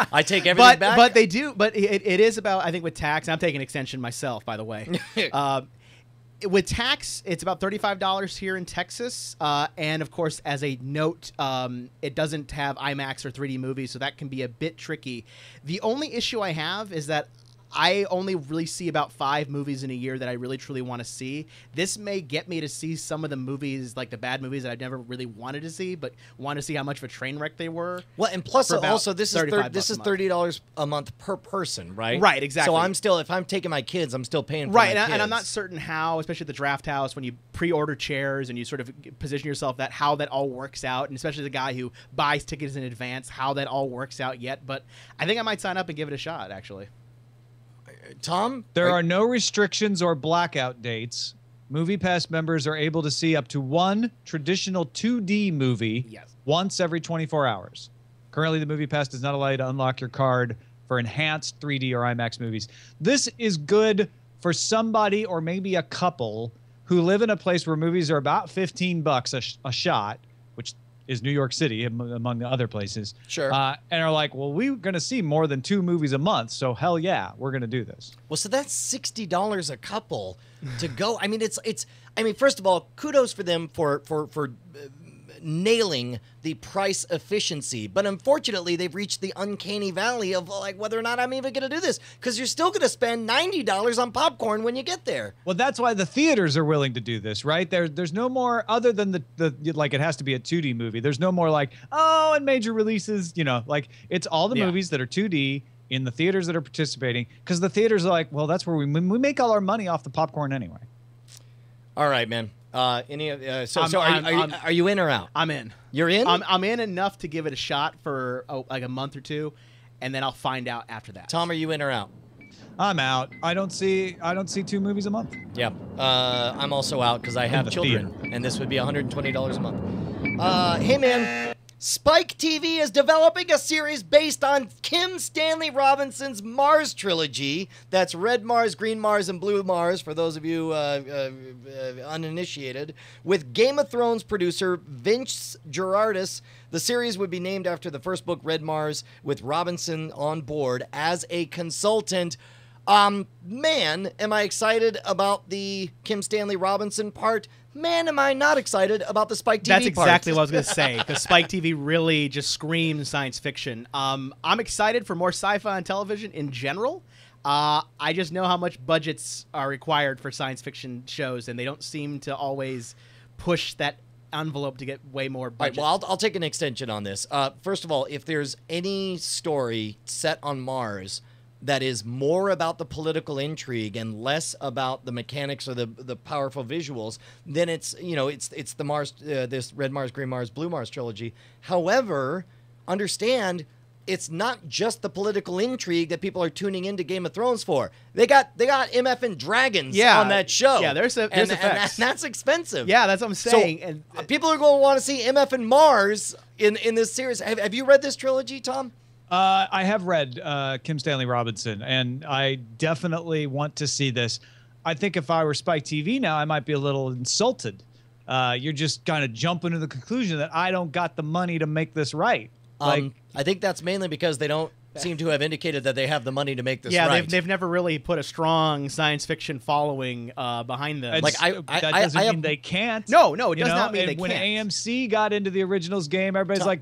I take everything back. But they do. But it is about, I think, with tax. I'm taking extension myself, by the way. With tax, it's about $35 here in Texas. And, of course, as a note, it doesn't have IMAX or 3D movies, so that can be a bit tricky. The only issue I have is that I only really see about 5 movies in a year that I really truly want to see. This may get me to see some of the movies, like the bad movies that I've never really wanted to see, but want to see how much of a train wreck they were. Well, and plus also this is $30 a month per person, right? Right, exactly. So I'm still, if I'm taking my kids, I'm still paying for right, my kids. And I'm not certain how, especially at the Draft House, when you pre-order chairs and you sort of position yourself that how that all works out, and especially the guy who buys tickets in advance, how that all works out yet. But I think I might sign up and give it a shot, actually. Tom? There are no restrictions or blackout dates. MoviePass members are able to see up to one traditional 2D movie once every 24 hours. Currently, the MoviePass does not allow you to unlock your card for enhanced 3D or IMAX movies. This is good for somebody or maybe a couple who live in a place where movies are about $15 a shot, which is New York City, among the other places. Sure. And are like, well, we're going to see more than 2 movies a month, so hell yeah, we're going to do this. Well, so that's $60 a couple to go. I mean, I mean, first of all, kudos for them for nailing the price efficiency. But unfortunately, they've reached the uncanny valley of like whether or not I'm even going to do this, because you're still going to spend $90 on popcorn when you get there. Well, that's why the theaters are willing to do this, right? There's no more, other than the like it has to be a 2D movie. There's no more like, oh, and major releases, you know, like it's all the movies that are 2D in the theaters that are participating, because the theaters are like, well, that's where we make all our money off the popcorn anyway. All right, man. Are you in or out? I'm in. You're in? I'm in enough to give it a shot for like a month or two, and then I'll find out after that. Tom, are you in or out? I'm out. I don't see 2 movies a month. Yeah. I'm also out because I have children, and this would be $120 a month. Hey, man. Spike TV is developing a series based on Kim Stanley Robinson's Mars trilogy. That's Red Mars, Green Mars, and Blue Mars, for those of you uninitiated. With Game of Thrones producer Vince Gerardis, the series would be named after the first book, Red Mars, with Robinson on board as a consultant. Man, am I excited about the Kim Stanley Robinson part? Man, am I not excited about the Spike TV That's part. exactly what I was going to say, because Spike TV really just screams science fiction. I'm excited for more sci-fi on television in general. I just know how much budgets are required for science fiction shows, and they don't seem to always push that envelope to get way more budget. All right, well, I'll take an extension on this. First of all, if there's any story set on Mars that is more about the political intrigue and less about the mechanics or the powerful visuals, then it's the Mars, this Red Mars, Green Mars, Blue Mars trilogy. However, understand it's not just the political intrigue that people are tuning into Game of Thrones for. They got MF and dragons on that show. Yeah, there's effects. And that's expensive. Yeah, that's what I'm saying. So, and people are going to want to see MF and Mars in this series. Have you read this trilogy, Tom? I have read Kim Stanley Robinson, and I definitely want to see this. I think if I were Spike TV now, I might be a little insulted. You're just kind of jumping to the conclusion that I don't got the money to make this right. I think that's mainly because they don't seem to have indicated that they have the money to make this right. Yeah, they've never really put a strong science fiction following behind them. That doesn't mean they can't. No, it does not mean they when can't. AMC got into the originals game, everybody's like,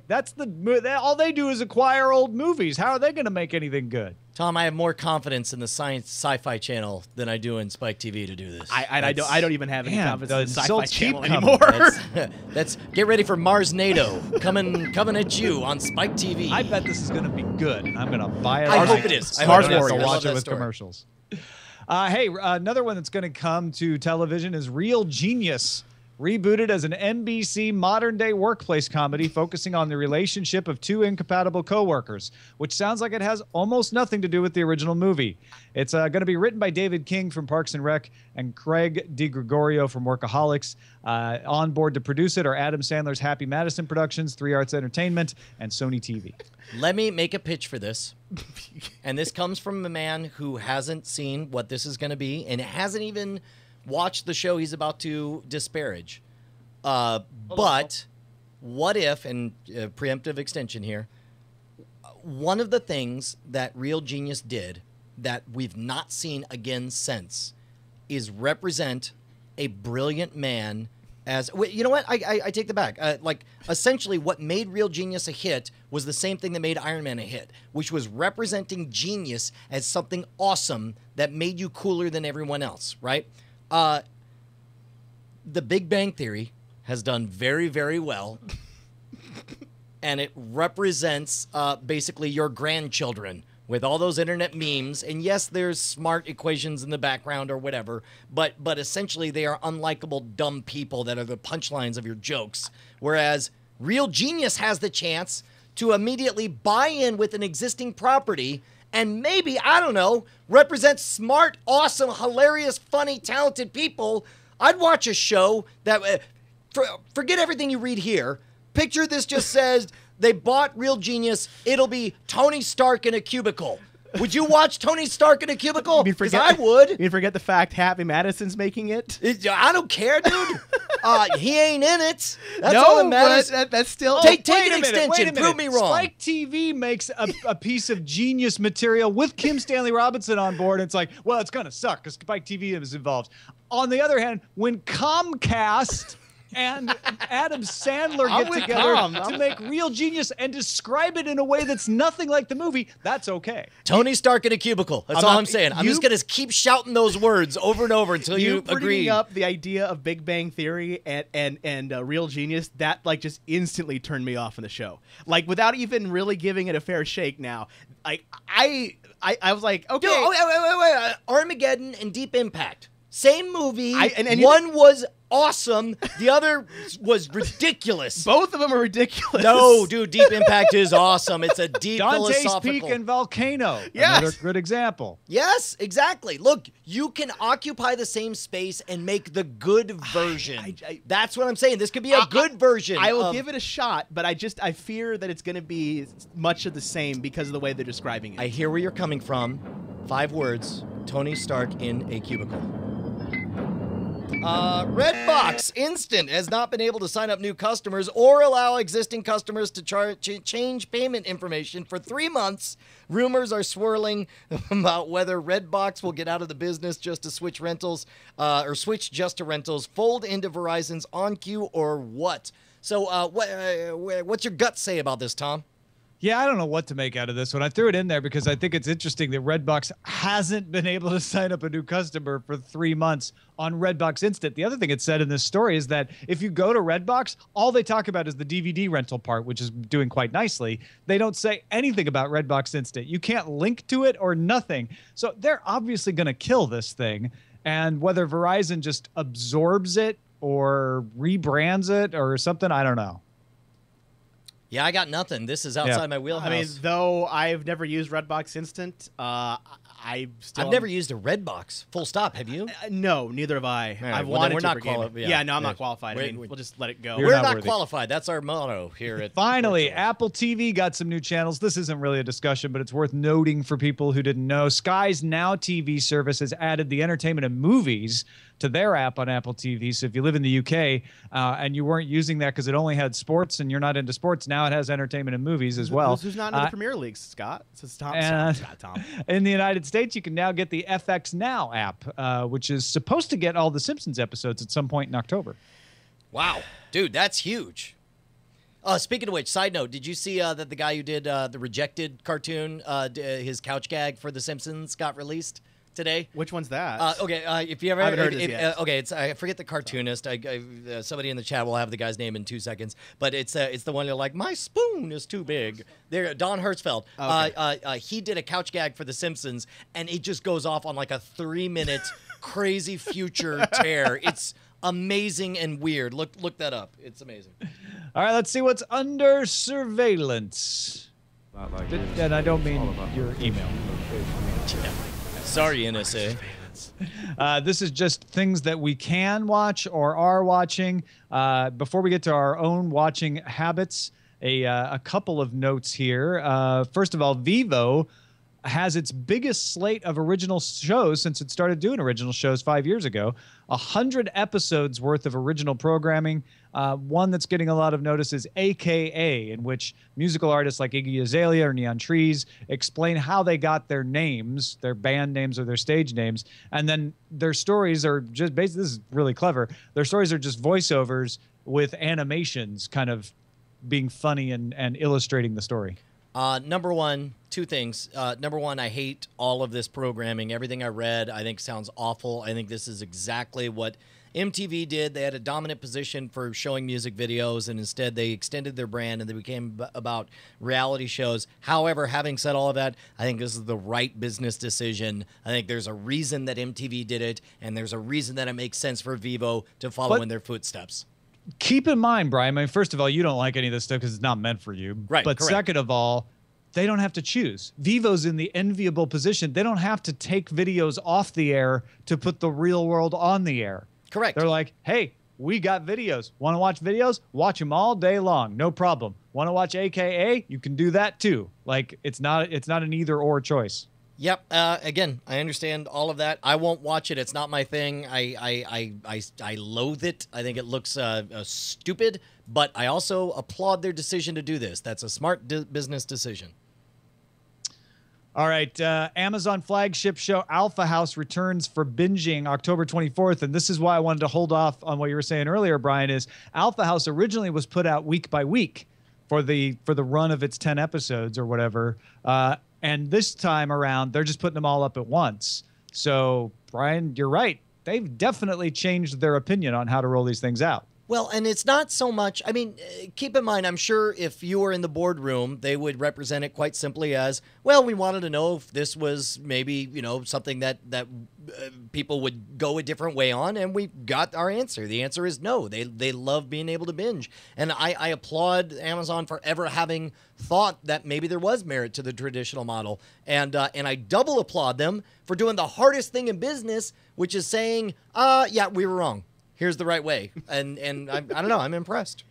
all they do is acquire old movies. How are they going to make anything good? Tom, I have more confidence in the Sci-Fi Channel than I do in Spike TV to do this. I don't even have any confidence in the Sci-Fi Channel coming. anymore. Let's get ready for Mars NATO coming at you on Spike TV. I bet this is going to be good. I'm going to buy it. I hope it is. I hope it is. I I'll love watch that it with story. commercials. Hey, another one that's going to come to television is Real Genius. Rebooted as an NBC modern-day workplace comedy focusing on the relationship of two incompatible coworkers, which sounds like it has almost nothing to do with the original movie. It's going to be written by David King from Parks and Rec and Craig DiGregorio from Workaholics. On board to produce it are Adam Sandler's Happy Madison Productions, 3 Arts Entertainment, and Sony TV. Let me make a pitch for this. And this comes from a man who hasn't seen what this is going to be and hasn't even watched the show he's about to disparage. But what if, and preemptive extension here, one of the things that Real Genius did that we've not seen again since is represent a brilliant man as, you know what, I take that back. Like, essentially what made Real Genius a hit was the same thing that made Iron Man a hit, which was representing genius as something awesome that made you cooler than everyone else, right? The Big Bang Theory has done very, very well, and it represents basically your grandchildren with all those internet memes. And yes, there's smart equations in the background or whatever, but essentially they are unlikable, dumb people that are the punchlines of your jokes. Whereas Real Genius has the chance to immediately buy in with an existing property and maybe, I don't know, represent smart, awesome, hilarious, funny, talented people. I'd watch a show that, forget everything you read here. Picture this just says, they bought Real Genius, it'll be Tony Stark in a cubicle. Would you watch Tony Stark in a cubicle? Because I would. You forget the fact Happy Madison's making it? I don't care, dude. He ain't in it. That's all that matters. That's still... Take an extension. Prove me wrong. Spike TV makes a piece of genius material with Kim Stanley Robinson on board. And it's like, well, it's going to suck because Spike TV is involved. On the other hand, when Comcast and Adam Sandler get together to make Real Genius and describe it in a way that's nothing like the movie, that's okay. Tony Stark in a cubicle. That's all I'm saying. I'm just going to keep shouting those words over and over until you agree. Bringing up the idea of Big Bang Theory and Real Genius, that like just instantly turned me off in the show. Like without even really giving it a fair shake now. I was like, okay. Dude, wait. Armageddon and Deep Impact. Same movie. One was awesome. The other was ridiculous. Both of them are ridiculous. No, dude, Deep Impact is awesome. It's a deep Dante's philosophical... Peak and Volcano. Yes. Another good example. Yes, exactly. Look, you can occupy the same space and make the good version. That's what I'm saying. This could be a good version. I will give it a shot, but I fear that it's going to be much of the same because of the way they're describing it. I hear where you're coming from. 5 words. Tony Stark in a cubicle. Redbox Instant has not been able to sign up new customers or allow existing customers to change payment information for 3 months. Rumors are swirling about whether Redbox will get out of the business just to switch rentals, or switch just to rentals, fold into Verizon's OnQ, or what. So, what's your gut say about this, Tom? Yeah, I don't know what to make out of this one. I threw it in there because I think it's interesting that Redbox hasn't been able to sign up a new customer for 3 months on Redbox Instant. The other thing it said in this story is that if you go to Redbox, all they talk about is the DVD rental part, which is doing quite nicely. They don't say anything about Redbox Instant. You can't link to it or nothing. So they're obviously going to kill this thing. And whether Verizon just absorbs it or rebrands it or something, I don't know. Yeah, I got nothing. This is outside my wheelhouse. I mean, though I've never used Redbox Instant, I've never used a Redbox. Full stop. Have you? No, neither have I. Right, I've well, wanted we're to not for gaming. yeah, no, I'm not qualified. I mean, we'll just let it go. We're not worthy. qualified. That's our motto here at Finally, Cordkillers. Apple TV got some new channels. This isn't really a discussion, but it's worth noting for people who didn't know. Sky's Now TV service has added the entertainment and movies to their app on Apple TV. So if you live in the UK and you weren't using that because it only had sports and you're not into sports, now it has entertainment and movies as well. Who's not in the Premier League, Scott? This is Tom. Tom. In the United States, you can now get the FX Now app, which is supposed to get all the Simpsons episodes at some point in October. Wow. Dude, that's huge. Speaking of which, side note, did you see that the guy who did the Rejected cartoon, his couch gag for The Simpsons got released? today. Which one's that? Okay, if you ever I haven't heard this yet. okay, it's I forget the cartoonist. Somebody in the chat will have the guy's name in 2 seconds, but it's the one you're like, my spoon is too big. There, Don Hertzfeld. Okay. He did a couch gag for The Simpsons, and it just goes off on like a 3-minute crazy future tear. It's amazing and weird. Look that up. It's amazing. All right, let's see what's under surveillance. And I don't mean your email. Sorry, NSA. This is just things that we can watch or are watching. Before we get to our own watching habits, a couple of notes here. First of all, Vivo has its biggest slate of original shows since it started doing original shows 5 years ago. 100 episodes worth of original programming. One that's getting a lot of notice is AKA, in which musical artists like Iggy Azalea or Neon Trees explain how they got their names, their band names or their stage names, and then their stories are just basically, this is really clever, their stories are just voiceovers with animations kind of being funny and illustrating the story. Number one, 2 things. Number one, I hate all of this programming. Everything I read, I think sounds awful. I think this is exactly what MTV did. They had a dominant position for showing music videos, and instead they extended their brand and they became about reality shows. However, having said all of that, I think this is the right business decision. I think there's a reason that MTV did it, and there's a reason that it makes sense for Vivo to follow in their footsteps. Keep in mind, Brian, I mean, first of all, you don't like any of this stuff because it's not meant for you. Right, But correct. second of all, they don't have to choose. Vivo's in the enviable position. They don't have to take videos off the air to put the real world on the air. Correct. They're like, hey, we got videos. Want to watch videos? Watch them all day long. No problem. Want to watch AKA? You can do that too. Like, it's not an either or choice. Yep. Again, I understand all of that. I won't watch it. It's not my thing. I loathe it. I think it looks stupid. But I also applaud their decision to do this. That's a smart business decision. All right. Amazon flagship show Alpha House returns for binging October 24th. And this is why I wanted to hold off on what you were saying earlier, Brian, is Alpha House originally was put out week by week for the run of its 10 episodes or whatever. And this time around, they're just putting them all up at once. So, Brian, you're right. They've definitely changed their opinion on how to roll these things out. Well, and it's not so much, I mean, keep in mind, I'm sure if you were in the boardroom, they would represent it quite simply as, well, we wanted to know if this was maybe, something that people would go a different way on, and we got our answer. The answer is no. They love being able to binge. And I applaud Amazon for ever having thought that maybe there was merit to the traditional model. And I double applaud them for doing the hardest thing in business, which is saying, yeah, we were wrong. Here's the right way. And I don't know. I'm impressed.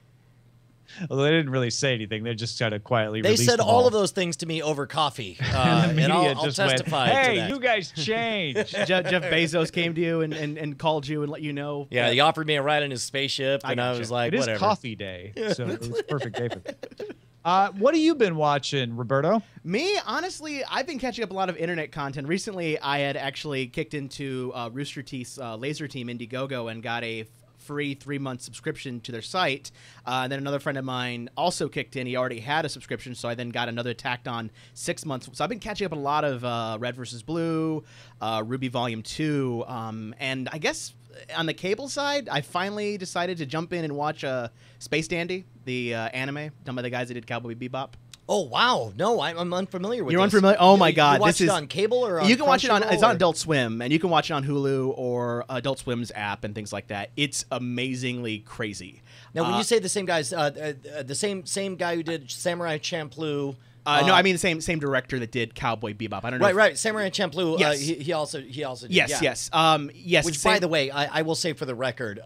Well, they didn't really say anything. They just kind of quietly They released said them all of those things to me over coffee. And I'll just testify went, to hey, that. you guys changed. Jeff Bezos came to you and called you and let you know. Yeah, he offered me a ride in his spaceship, and I gotcha. was like, It is whatever. coffee day, so it's a perfect day for that. What have you been watching, Roberto? Me, honestly, I've been catching up a lot of internet content. Recently, I had actually kicked into Rooster Teeth's Laser Team Indiegogo and got a free 3-month subscription to their site. And then another friend of mine also kicked in. He already had a subscription, so I then got another tacked on 6 months. So I've been catching up on a lot of Red vs. Blue, Ruby Volume 2, and I guess on the cable side, I finally decided to jump in and watch Space Dandy, the anime done by the guys that did Cowboy Bebop. Oh, wow. No, I'm unfamiliar with You're this. unfamiliar? Oh, my God. You watched This it is on cable or on You can watch it on, Crunchyroll, it's on or- Adult Swim, and you can watch it on Hulu or Adult Swim's app and things like that. It's amazingly crazy. Now, when you say the same guys, the same guy who did Samurai Champloo. No, I mean the same director that did Cowboy Bebop. I don't know. Right. Samurai Champloo. Yes. He also did. Yes, yeah. yes. Yes. Which, by the way, I will say for the record,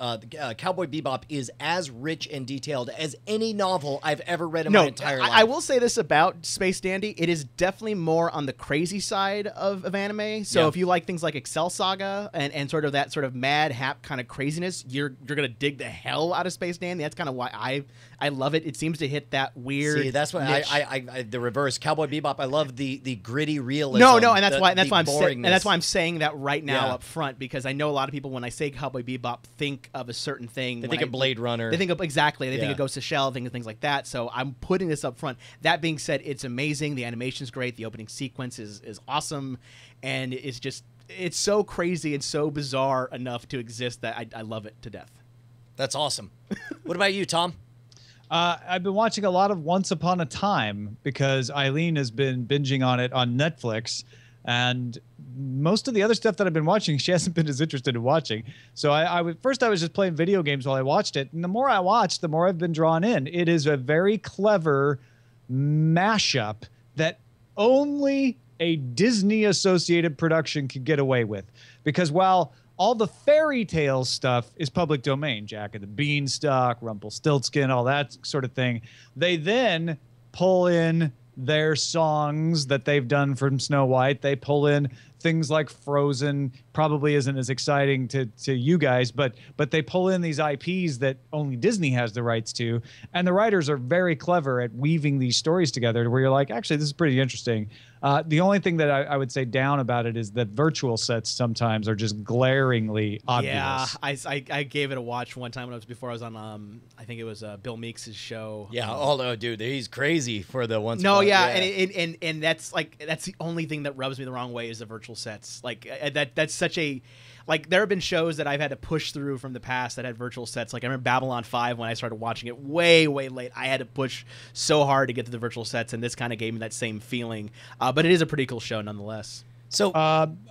Cowboy Bebop is as rich and detailed as any novel I've ever read in my entire life. I will say this about Space Dandy. It is definitely more on the crazy side of anime. So Yeah. if you like things like Excel Saga and sort of that sort of mad hap kind of craziness, you're going to dig the hell out of Space Dandy. That's kind of why I love it. It seems to hit that weird See, that's what niche. I the reverse. Cowboy Bebop, I love the gritty realism. No, and that's the- why the I'm saying, and that's boringness. why I'm saying that right now Yeah. up front, because I know a lot of people when I say Cowboy Bebop think of a certain thing. They think of Blade Runner. They think of exactly. They think Yeah. of Ghost of Shell, think of things like that. So I'm putting this up front. That being said, it's amazing. The animation's great. The opening sequence is awesome, and it's just it's so crazy and so bizarre enough to exist that I love it to death. That's awesome. What about you, Tom? I've been watching a lot of Once Upon a Time because Eileen has been binging on it on Netflix, and most of the other stuff that I've been watching, she hasn't been as interested in watching. So first I was just playing video games while I watched it, and the more I watched, the more I've been drawn in. It is a very clever mashup that only a Disney-associated production could get away with, because while all the fairy tale stuff is public domain, Jack and the Beanstalk, Rumpelstiltskin, all that sort of thing, they then pull in their songs that they've done from Snow White. They pull in things like Frozen, probably isn't as exciting to you guys, but they pull in these IPs that only Disney has the rights to, and the writers are very clever at weaving these stories together where you're like, actually, this is pretty interesting. The only thing that I would say down about it is that virtual sets sometimes are just glaringly obvious. Yeah, I gave it a watch one time when before I was on I think it was Bill Meeks' show. Yeah, although dude, he's crazy for the once. No, yeah, and that's the only thing that rubs me the wrong way is the virtual sets. Like that's such a there have been shows that I've had to push through from the past that had virtual sets. Like I remember Babylon 5 when I started watching it way late. I had to push so hard to get to the virtual sets, and this kind of gave me that same feeling. But it is a pretty cool show nonetheless. So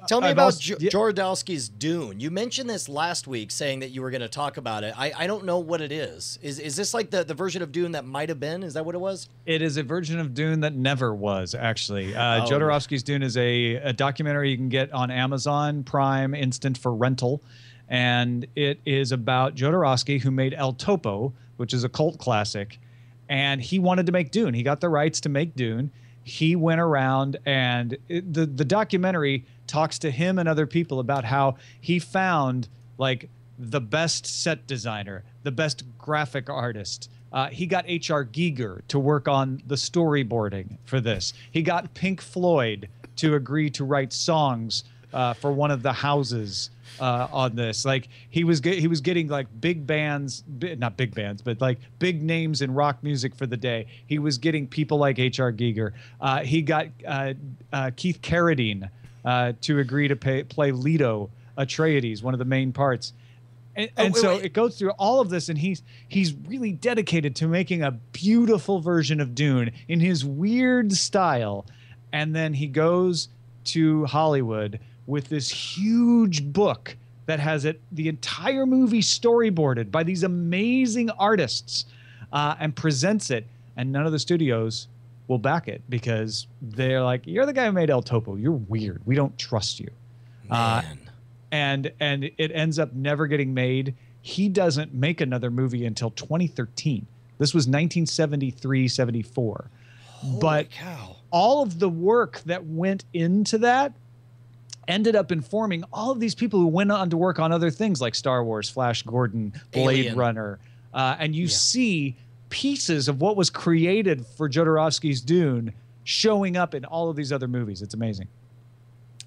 tell me about Jodorowsky's Dune. You mentioned this last week, saying that you were going to talk about it. I don't know what it is. Is this like the version of Dune that might have been? Is that what it was? It is a version of Dune that never was, actually. Jodorowsky's Dune is a documentary you can get on Amazon Prime Instant for rental. And it is about Jodorowsky, who made El Topo, which is a cult classic. And he wanted to make Dune. He got the rights to make Dune. He went around, and the documentary talks to him and other people about how he found like the best set designer, the best graphic artist. He got H.R. Giger to work on the storyboarding for this. He got Pink Floyd to agree to write songs for one of the houses on this. Like he was getting like big bands, not big bands, but like big names in rock music for the day. He was getting people like H.R. Giger. He got Keith Carradine to agree to play Leto Atreides, one of the main parts. And so it goes through all of this, and he's really dedicated to making a beautiful version of Dune in his weird style. And then he goes to Hollywood with this huge book that has the entire movie storyboarded by these amazing artists, and presents it. And none of the studios will back it because they're like, "You're the guy who made El Topo. You're weird. We don't trust you." Man. And it ends up never getting made. He doesn't make another movie until 2013. This was 1973-74. But cow. All of the work that went into that ended up informing all of these people who went on to work on other things like Star Wars, Flash Gordon, Blade Alien. Runner. And you see pieces of what was created for Jodorowsky's Dune showing up in all of these other movies. It's amazing.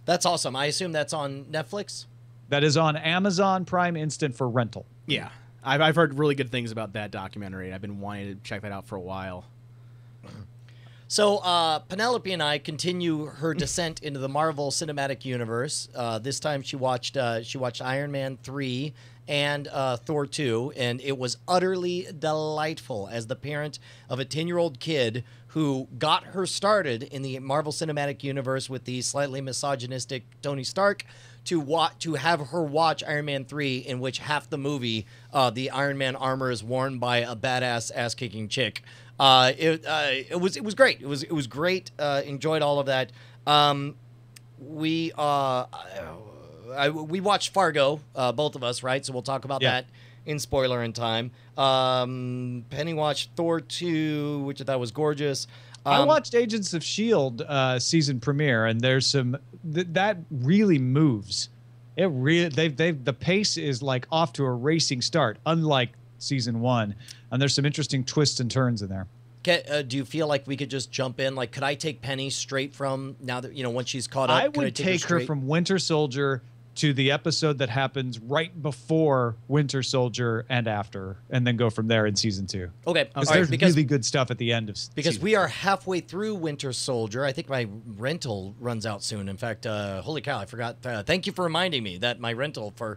That's awesome. I assume that's on Netflix? That is on Amazon Prime Instant for rental. Yeah, I've heard really good things about that documentary. I've been wanting to check that out for a while. So Penelope and I continue her descent into the Marvel Cinematic Universe. This time she watched Iron Man 3 and Thor 2, and it was utterly delightful as the parent of a 10-year-old kid who got her started in the Marvel Cinematic Universe with the slightly misogynistic Tony Stark to have her watch Iron Man 3, in which half the movie the Iron Man armor is worn by a badass ass-kicking chick. It was great. It was great. Enjoyed all of that. We watched Fargo, both of us, right? So we'll talk about that in spoiler in time. Penny watched Thor 2, which I thought was gorgeous. I watched Agents of S.H.I.E.L.D. Season premiere, and there's some that really moves. It really the pace is like off to a racing start, unlike season 1, and there's some interesting twists and turns in there. Do you feel like we could just jump in? Like, could I take Penny straight from now that once she's caught up? I would take her from Winter Soldier to the episode that happens right before Winter Soldier and after, and then go from there in season 2. Okay, Because all right, there's really good stuff at the end of because season we are halfway through Winter Soldier. I think my rental runs out soon. In fact, holy cow, I forgot. Thank you for reminding me that my rental for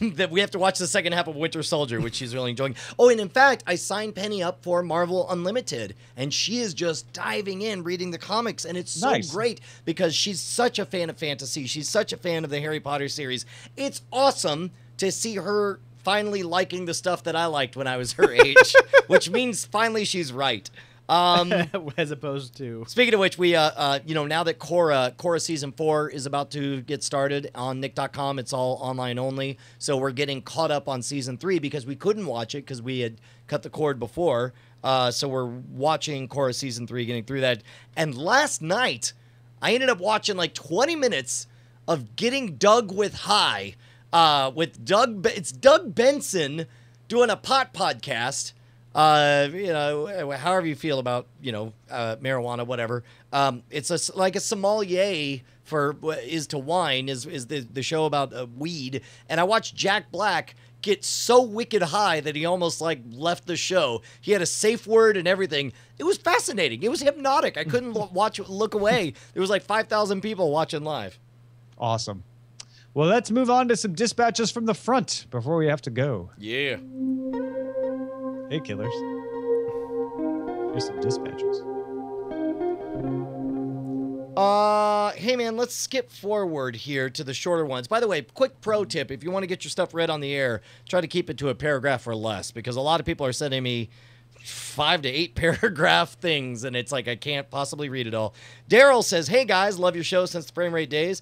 that we have to watch the second half of Winter Soldier, which she's really enjoying. Oh, and in fact, I signed Penny up for Marvel Unlimited, and she is just diving in, reading the comics, and it's so Nice. great because she's such a fan of fantasy. She's such a fan of the Harry Potter series. It's awesome to see her finally liking the stuff that I liked when I was her age, which means finally she's right. As opposed to Speaking of which, we now that Korra season 4 is about to get started on Nick.com, it's all online only. So we're getting caught up on season 3 because we couldn't watch it because we had cut the cord before. So we're watching Korra season 3, getting through that. And last night, I ended up watching like 20 minutes of Getting Doug with High with Doug. It's Doug Benson doing a podcast. However you feel about, marijuana, whatever. It's like a sommelier is to wine is the show about weed. And I watched Jack Black get so wicked high that he almost like left the show. He had a safe word and everything. It was fascinating. It was hypnotic. I couldn't look away. There was like 5,000 people watching live. Awesome. Well, let's move on to some dispatches from the front before we have to go. Yeah. Hey, killers. Here's some dispatches. Hey man, let's skip forward here to the shorter ones. By the way, quick pro tip, if you want to get your stuff read on the air, try to keep it to a paragraph or less, because a lot of people are sending me 5 to 8 paragraph things, and it's like I can't possibly read it all. Daryl says, hey guys, love your show since the frame rate days.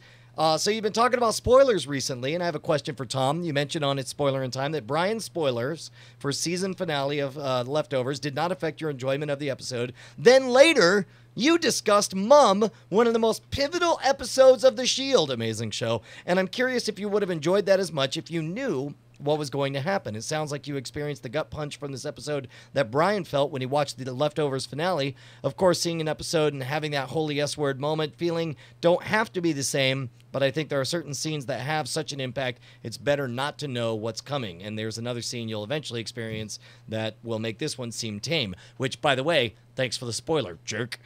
So you've been talking about spoilers recently, and I have a question for Tom. You mentioned on It's Spoiler in Time that Brian's spoilers for season finale of Leftovers did not affect your enjoyment of the episode. Then later, you discussed Mum, one of the most pivotal episodes of The Shield. Amazing show. And I'm curious if you would have enjoyed that as much if you knew what was going to happen. It sounds like you experienced the gut punch from this episode that Brian felt when he watched the Leftovers finale. Of course, seeing an episode and having that holy S-word moment feeling don't have to be the same, but I think there are certain scenes that have such an impact, it's better not to know what's coming. And there's another scene you'll eventually experience that will make this one seem tame, which, by the way, thanks for the spoiler, jerk.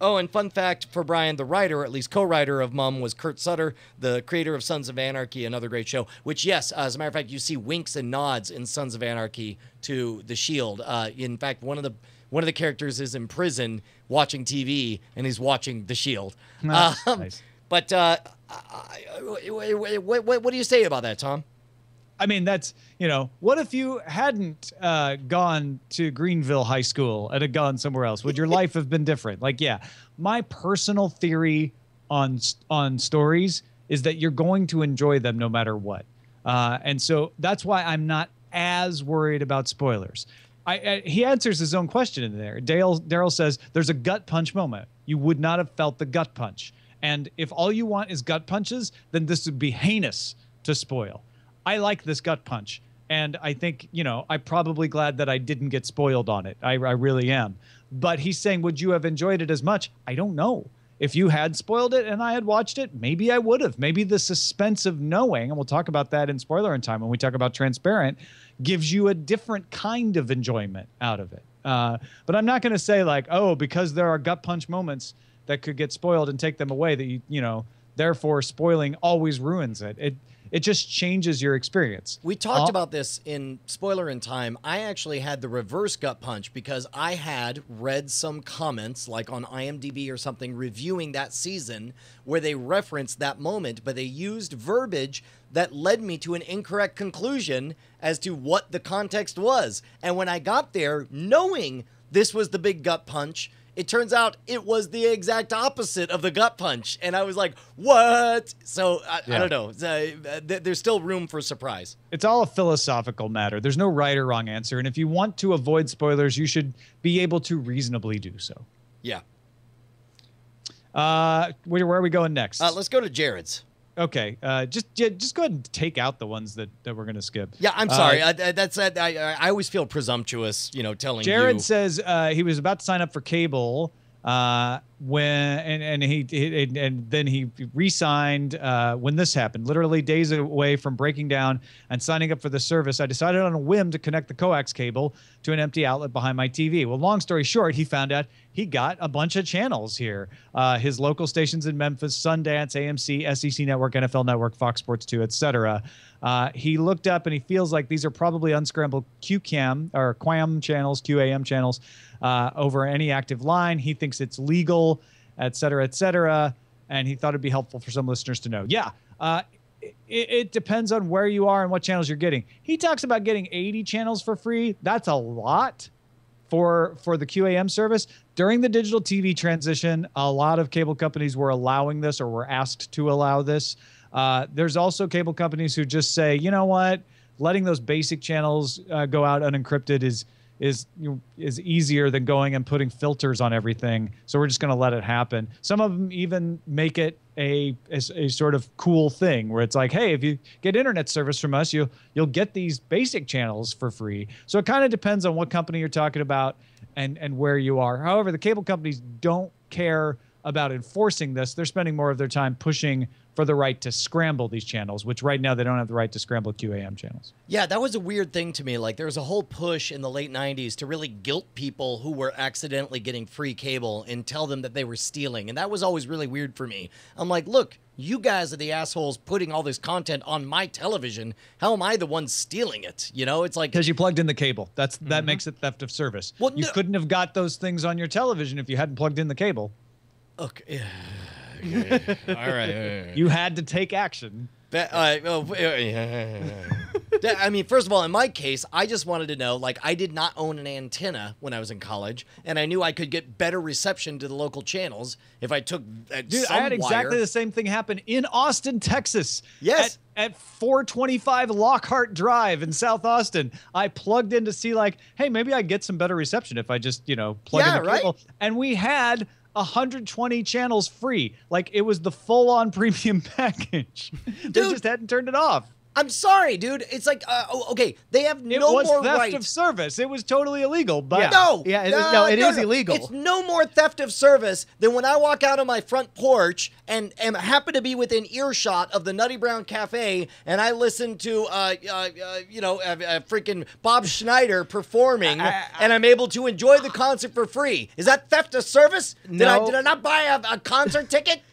Oh, and fun fact for Brian, the writer, or at least co-writer of Mum, was Kurt Sutter, the creator of Sons of Anarchy, another great show, which, yes, as a matter of fact, you see winks and nods in Sons of Anarchy to The Shield. In fact, one of the characters is in prison watching TV, and he's watching The Shield. Nice. But what do you say about that, Tom? I mean, that's, what if you hadn't gone to Greenville High School and had gone somewhere else? Would your life have been different? Like, yeah, my personal theory on stories is that you're going to enjoy them no matter what. And so that's why I'm not as worried about spoilers. He answers his own question in there. Daryl says, there's a gut punch moment. You would not have felt the gut punch. And if all you want is gut punches, then this would be heinous to spoil. I like this gut punch. And I think, I'm probably glad that I didn't get spoiled on it. I really am. But he's saying, would you have enjoyed it as much? I don't know. If you had spoiled it and I had watched it, maybe I would have. Maybe the suspense of knowing, and we'll talk about that in Spoiler in Time when we talk about Transparent, gives you a different kind of enjoyment out of it. But I'm not going to say like, oh, because there are gut punch moments that could get spoiled and take them away that therefore spoiling always ruins it. It just changes your experience. We talked about this in Spoiler in Time. I actually had the reverse gut punch because I had read some comments, like on IMDb or something, reviewing that season where they referenced that moment, but they used verbiage that led me to an incorrect conclusion as to what the context was. And when I got there, knowing this was the big gut punch, it turns out it was the exact opposite of the gut punch. And I was like, what? So I don't know. There's still room for surprise. It's all a philosophical matter. There's no right or wrong answer. And if you want to avoid spoilers, you should be able to reasonably do so. Yeah. Where are we going next? Let's go to Jared's. Okay. Just go ahead and take out the ones that we're going to skip. Yeah, I'm sorry. I always feel presumptuous, telling Jared you. says he was about to sign up for cable, and then he re-signed when this happened, literally days away from breaking down and signing up for the service. I decided on a whim to connect the coax cable to an empty outlet behind my TV. Well, long story short, he found out he got a bunch of channels here. His local stations in Memphis, Sundance, AMC, SEC Network, NFL Network, Fox Sports 2, etc. He looked up and he feels like these are probably unscrambled QCAM or QAM channels, QAM channels over any active line. He thinks it's legal, et cetera, and he thought it'd be helpful for some listeners to know. Yeah, it depends on where you are and what channels you're getting. He talks about getting 80 channels for free. That's a lot for the QAM service. During the digital TV transition, a lot of cable companies were allowing this or were asked to allow this. There's also cable companies who just say, you know what, letting those basic channels go out unencrypted is easier than going and putting filters on everything. So we're just going to let it happen. Some of them even make it a sort of cool thing where it's like, hey, if you get internet service from us, you'll get these basic channels for free. So it kind of depends on what company you're talking about and where you are. However, the cable companies don't care about enforcing this. They're spending more of their time pushing for the right to scramble these channels, which right now they don't have the right to scramble QAM channels. Yeah, that was a weird thing to me. Like, there was a whole push in the late 90s to really guilt people who were accidentally getting free cable and tell them that they were stealing. And that was always really weird for me. I'm like, look, you guys are the assholes putting all this content on my television. How am I the one stealing it? You know, it's like... Because you plugged in the cable. That makes it theft of service. Well, you couldn't have got those things on your television if you hadn't plugged in the cable. Okay. Okay. All right. You had to take action. I mean, first of all, in my case, I just wanted to know, like, I did not own an antenna when I was in college, and I knew I could get better reception to the local channels if I took Dude, I had exactly the same thing happen in Austin, Texas. Yes. At 425 Lockhart Drive in South Austin. I plugged in to see, like, hey, maybe I get some better reception if I just, plug in the cable. Right? And we had 120 channels free. Like, it was the full-on premium package. They just hadn't turned it off. I'm sorry, dude. It's like, okay, they have no more right. It was theft of service. It was totally illegal. But it is illegal. It's no more theft of service than when I walk out on my front porch and happen to be within earshot of the Nutty Brown Cafe, and I listen to, freaking Bob Schneider performing, and I'm able to enjoy the concert for free. Is that theft of service? No. Did I not buy a concert ticket?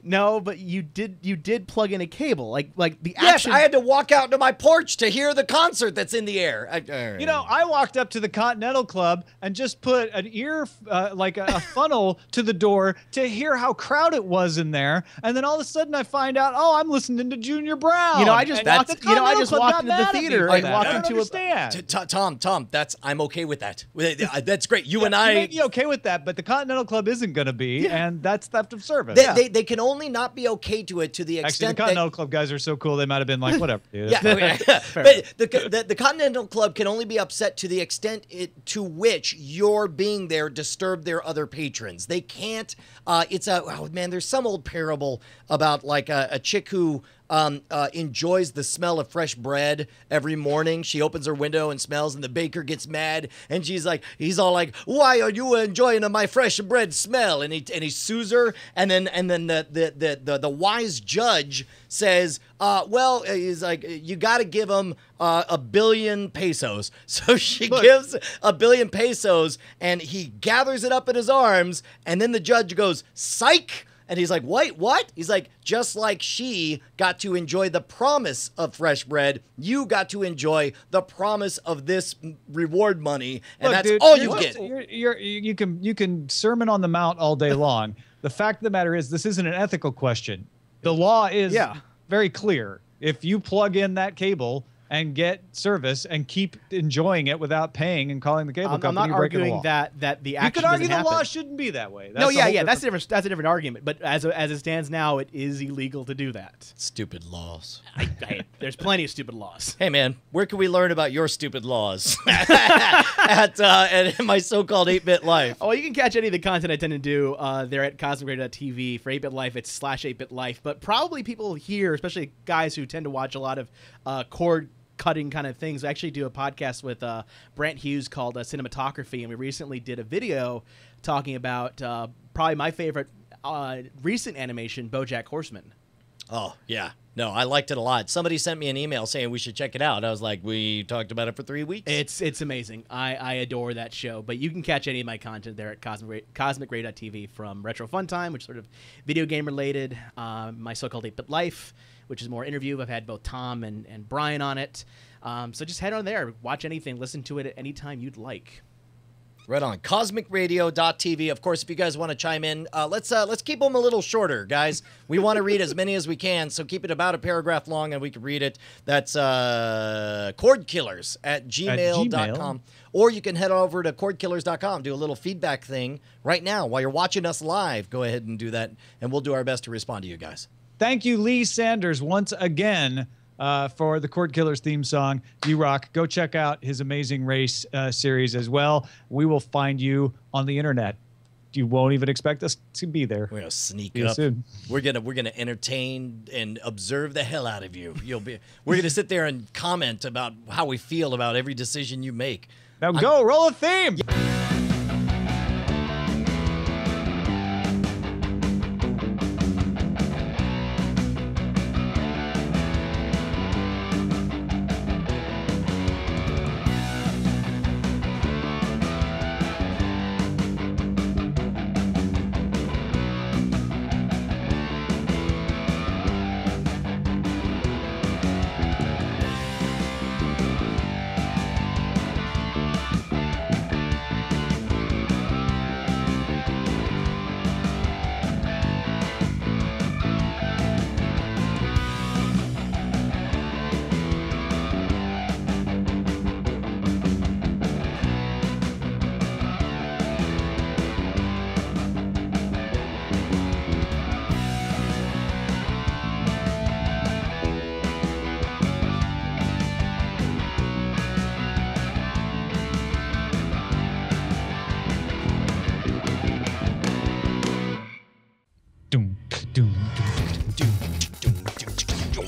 No, but you did plug in a cable, like the action. Yes, I had to walk out to my porch to hear the concert that's in the air. I walked up to the Continental Club and just put an ear, like a funnel to the door to hear how crowded it was in there, and then all of a sudden I find out, I'm listening to Junior Brown. I just walked into the theater and walked into a. Tom, I'm okay with that. That's great. You and I may be okay with that, but the Continental Club isn't going to be, and that's theft of service. They can only not be okay to it to the extent Actually, the Continental Club guys are so cool, they might have been like, whatever, dude. Yeah, okay. But the Continental Club can only be upset to the extent to which your being there disturbed their other patrons. They can't, there's some old parable about like a chick who enjoys the smell of fresh bread every morning. She opens her window and smells, and the baker gets mad, and he's all like, "Why are you enjoying my fresh bread smell?" And he sues her, and then the wise judge says, he's like, "You got to give him 1 billion pesos." So she gives 1 billion pesos, and he gathers it up in his arms, and then the judge goes, "Psych." And he's like, "Wait, what?" He's like, "Just like she got to enjoy the promise of fresh bread, you got to enjoy the promise of this reward money, and that's all you get." You can sermon on the mount all day long. The fact of the matter is, this isn't an ethical question. The law is very clear. If you plug in that cable and get service and keep enjoying it without paying and calling the cable company, I'm not arguing that the action. You could argue the happen. law shouldn't be that way. That's a different argument. But as it stands now, it is illegal to do that. Stupid laws. There's plenty of stupid laws. Hey man, where can we learn about your stupid laws? at my so-called 8-Bit Life. Oh, you can catch any of the content I tend to do there at CosmicRadio.tv. For 8-Bit Life, it's /8-Bit Life. But probably people here, especially guys who tend to watch a lot of cord cutting kind of things. I actually do a podcast with Brent Hughes called Cinematography, and we recently did a video talking about probably my favorite recent animation, BoJack Horseman. Oh, yeah. No, I liked it a lot. Somebody sent me an email saying we should check it out. I was like, we talked about it for 3 weeks. It's amazing. I adore that show. But you can catch any of my content there at CosmicRay.tv, from Retro Fun Time, which is sort of video game related, my so-called 8-Bit Life, which is more interview. I've had both Tom and Brian on it. So just head on there, watch anything, listen to it at any time you'd like. Right on. CosmicRadio.tv. Of course, if you guys want to chime in, let's keep them a little shorter, guys. We want to read as many as we can, so keep it about a paragraph long and we can read it. That's Cordkillers at gmail.com. Or you can head over to cordkillers.com, do a little feedback thing right now while you're watching us live. Go ahead and do that, and we'll do our best to respond to you guys. Thank you, Lee Sanders, once again, for the Cordkillers theme song. You rock. Go check out his Amazing Race series as well. We will find you on the internet. You won't even expect us to be there. We're gonna sneak up. Soon. We're gonna entertain and observe the hell out of you. We're gonna sit there and comment about how we feel about every decision you make. Now go roll a theme. Doom, doom, doom, doom, doom, doom, doom, doom, doom.